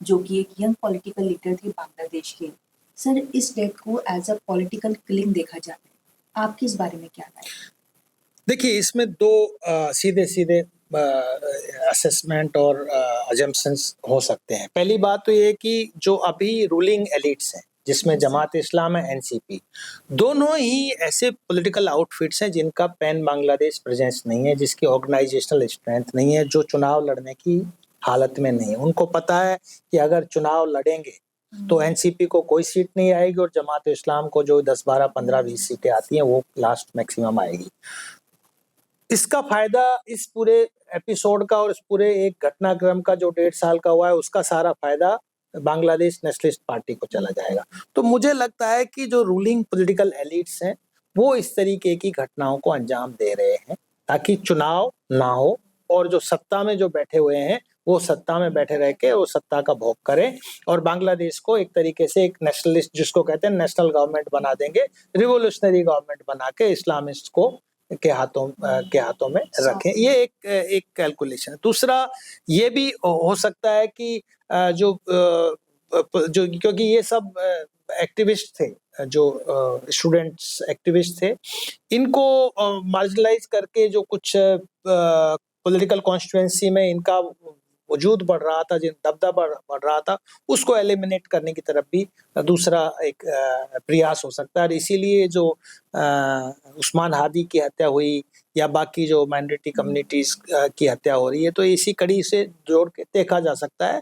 जो कि एक यंग पॉलिटिकल लीडर थे बांग्लादेश के। सर, इस डेथ को एज अ पॉलिटिकल किलिंग देखा जाता है, आपकी इस बारे में क्या राय है? देखिए इसमें दो सीधे सीधे असेसमेंट और अजम्पशंस हो सकते हैं। पहली बात तो ये कि जो अभी रूलिंग एलिट्स हैं जिसमें जमात इस्लाम है, एनसीपी, दोनों ही ऐसे पॉलिटिकल आउटफिट्स हैं जिनका पैन बांग्लादेश प्रेजेंस नहीं है, जिसकी ऑर्गेनाइजेशनल स्ट्रेंथ नहीं है, जो चुनाव लड़ने की हालत में नहीं है। उनको पता है कि अगर चुनाव लड़ेंगे तो एनसीपी को कोई सीट नहीं आएगी और जमात इस्लाम को जो 10, 12, 15, 20 सीटें आती हैं वो लास्ट मैक्सिमम आएगी। इसका फायदा इस पूरे एपिसोड का और इस पूरे एक घटनाक्रम का जो 1.5 साल का हुआ है उसका सारा फायदा बांग्लादेश नेशनलिस्ट पार्टी को चला जाएगा। तो मुझे लगता है कि जो रूलिंग पॉलिटिकल एलिट्स हैं वो इस तरीके की घटनाओं को अंजाम दे रहे हैं ताकि चुनाव ना हो और जो सत्ता में जो बैठे हुए हैं वो सत्ता में बैठे रह के वो सत्ता का भोग करें और बांग्लादेश को एक तरीके से एक नेशनलिस्ट, जिसको कहते हैं नेशनल गवर्नमेंट बना देंगे, रिवोल्यूशनरी गवर्नमेंट बना के इस्लामिस्ट को के हाथों में रखें। ये एक कैलकुलेशन है। दूसरा ये भी हो सकता है कि जो क्योंकि ये सब एक्टिविस्ट थे, जो स्टूडेंट्स एक्टिविस्ट थे, इनको मार्जिनलाइज करके जो कुछ पॉलिटिकल कॉन्स्टिट्यूएंसी में इनका वजूद बढ़ रहा था, जिन दबदबा बढ़ रहा था, उसको एलिमिनेट करने की तरफ भी दूसरा एक प्रयास हो सकता है। और इसीलिए जो उस्मान हादी की हत्या हुई या बाकी जो माइनॉरिटी कम्युनिटीज की हत्या हो रही है, तो इसी कड़ी से जोड़ के देखा जा सकता है।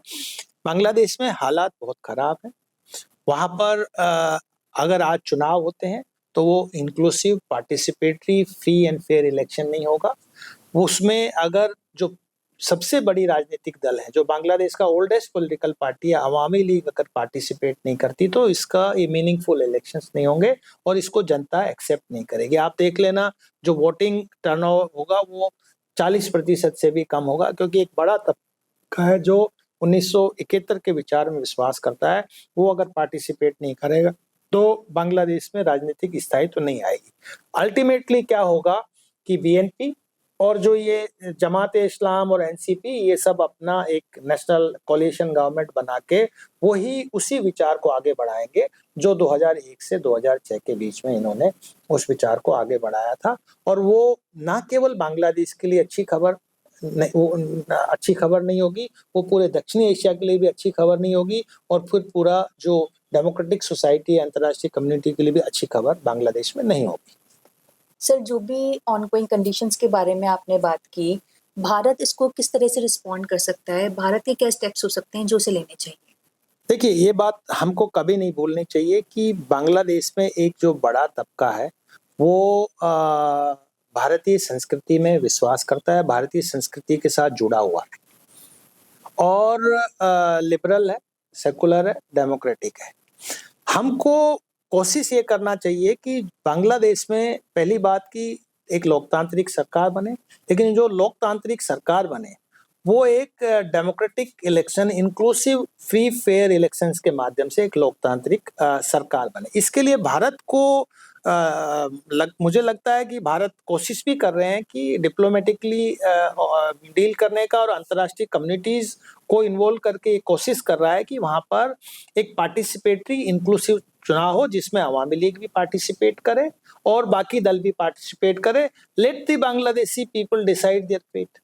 बांग्लादेश में हालात बहुत खराब हैं। वहाँ पर अगर आज चुनाव होते हैं तो वो inclusive, participatory, free and fair election नहीं होगा। उसमें अगर जो सबसे बड़ी राजनीतिक दल है, जो बांग्लादेश का ओल्डेस्ट पॉलिटिकल पार्टी है, अवामी लीग, अगर पार्टिसिपेट नहीं करती तो इसका ये मीनिंगफुल इलेक्शंस नहीं होंगे और इसको जनता एक्सेप्ट नहीं करेगी। आप देख लेना जो वोटिंग टर्नआउट होगा वो 40% से भी कम होगा, क्योंकि एक बड़ा तबका है जो 1971 के विचार में विश्वास करता है, वो अगर पार्टिसिपेट नहीं करेगा तो बांग्लादेश में राजनीतिक स्थायित्व तो नहीं आएगी। अल्टीमेटली क्या होगा कि बीएनपी और जो ये जमात इस्लाम और एनसीपी, ये सब अपना एक नेशनल कोलिशन गवर्नमेंट बना के वही उसी विचार को आगे बढ़ाएंगे जो 2001 से 2006 के बीच में इन्होंने उस विचार को आगे बढ़ाया था। और वो ना केवल बांग्लादेश के लिए अच्छी खबर नहीं होगी, वो पूरे दक्षिणी एशिया के लिए भी अच्छी खबर नहीं होगी और फिर पूरा जो डेमोक्रेटिक सोसाइटी, अंतर्राष्ट्रीय कम्युनिटी के लिए भी अच्छी खबर बांग्लादेश में नहीं होगी। सर, जो भी ऑनगोइंग कंडीशंस के बारे में आपने बात की, भारत इसको किस तरह से रिस्पॉन्ड कर सकता है? भारत के क्या स्टेप्स हो सकते हैं जो उसे लेने चाहिए? देखिए ये बात हमको कभी नहीं भूलनी चाहिए कि बांग्लादेश में एक जो बड़ा तबका है वो भारतीय संस्कृति में विश्वास करता है, भारतीय संस्कृति के साथ जुड़ा हुआ है और लिबरल है, सेकुलर है, डेमोक्रेटिक है। हमको कोशिश ये करना चाहिए कि बांग्लादेश में पहली बात की एक लोकतांत्रिक सरकार बने, लेकिन जो लोकतांत्रिक सरकार बने वो एक democratic election, inclusive free fair elections के माध्यम से एक लोकतांत्रिक सरकार बने। इसके लिए भारत को मुझे लगता है कि भारत कोशिश भी कर रहे हैं कि डिप्लोमेटिकली डील करने का, और अंतर्राष्ट्रीय कम्युनिटीज को इन्वॉल्व करके कोशिश कर रहा है कि वहां पर एक पार्टिसिपेटरी इंक्लूसिव चुनाव हो जिसमें अवामी लीग भी पार्टिसिपेट करे और बाकी दल भी पार्टिसिपेट करे। Let the Bangladeshi people decide their fate.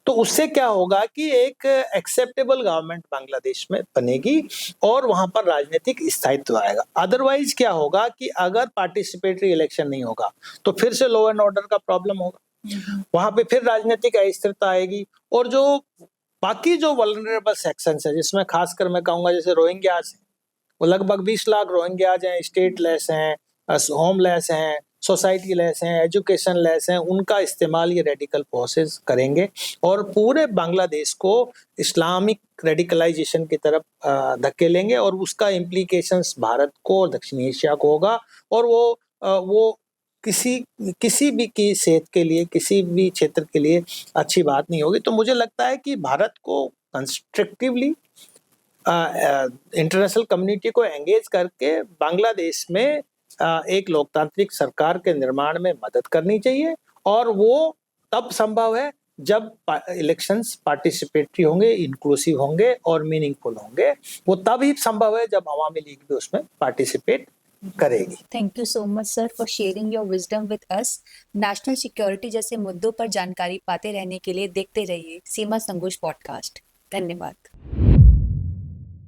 तो उससे क्या होगा कि एक एक्सेप्टेबल गवर्नमेंट बांग्लादेश में बनेगी और वहां पर राजनीतिक स्थायित्व आएगा। अदरवाइज क्या होगा कि अगर पार्टिसिपेटरी इलेक्शन नहीं होगा तो फिर से लॉ एंड ऑर्डर का प्रॉब्लम होगा, वहां पे फिर राजनीतिक अस्थिरता आएगी। और जो बाकी जो वल्नरेबल सेक्शंस है, जिसमें खासकर मैं कहूंगा जैसे रोहिंग्यास, वो लगभग 20 लाख रोहिंग्याज हैं, स्टेट लेस हैं, होमलेस हैं, सोसाइटी लेस हैं, एजुकेशन लेस हैं, उनका इस्तेमाल ये रेडिकल फोर्सेस करेंगे और पूरे बांग्लादेश को इस्लामिक रेडिकलाइजेशन की तरफ धकेलेंगे और उसका इम्प्लीकेशंस भारत को और दक्षिण एशिया को होगा। और वो किसी भी की सेहत के लिए, किसी भी क्षेत्र के लिए अच्छी बात नहीं होगी। तो मुझे लगता है कि भारत को कंस्ट्रक्टिवली इंटरनेशनल कम्युनिटी को एंगेज करके बांग्लादेश में एक लोकतांत्रिक सरकार के निर्माण में मदद करनी चाहिए, और वो तब संभव है जब इलेक्शंस पार्टिसिपेटरी होंगे, इंक्लूसिव होंगे और मीनिंगफुल होंगे। वो तब ही संभव है जब अवामी लीग भी उसमें पार्टिसिपेट करेगी। Thank you so much sir for sharing your wisdom with us. National security जैसे मुद्दों पर जानकारी पाते रहने के लिए देखते रहिए सीमा संघर्ष पॉडकास्ट। धन्यवाद।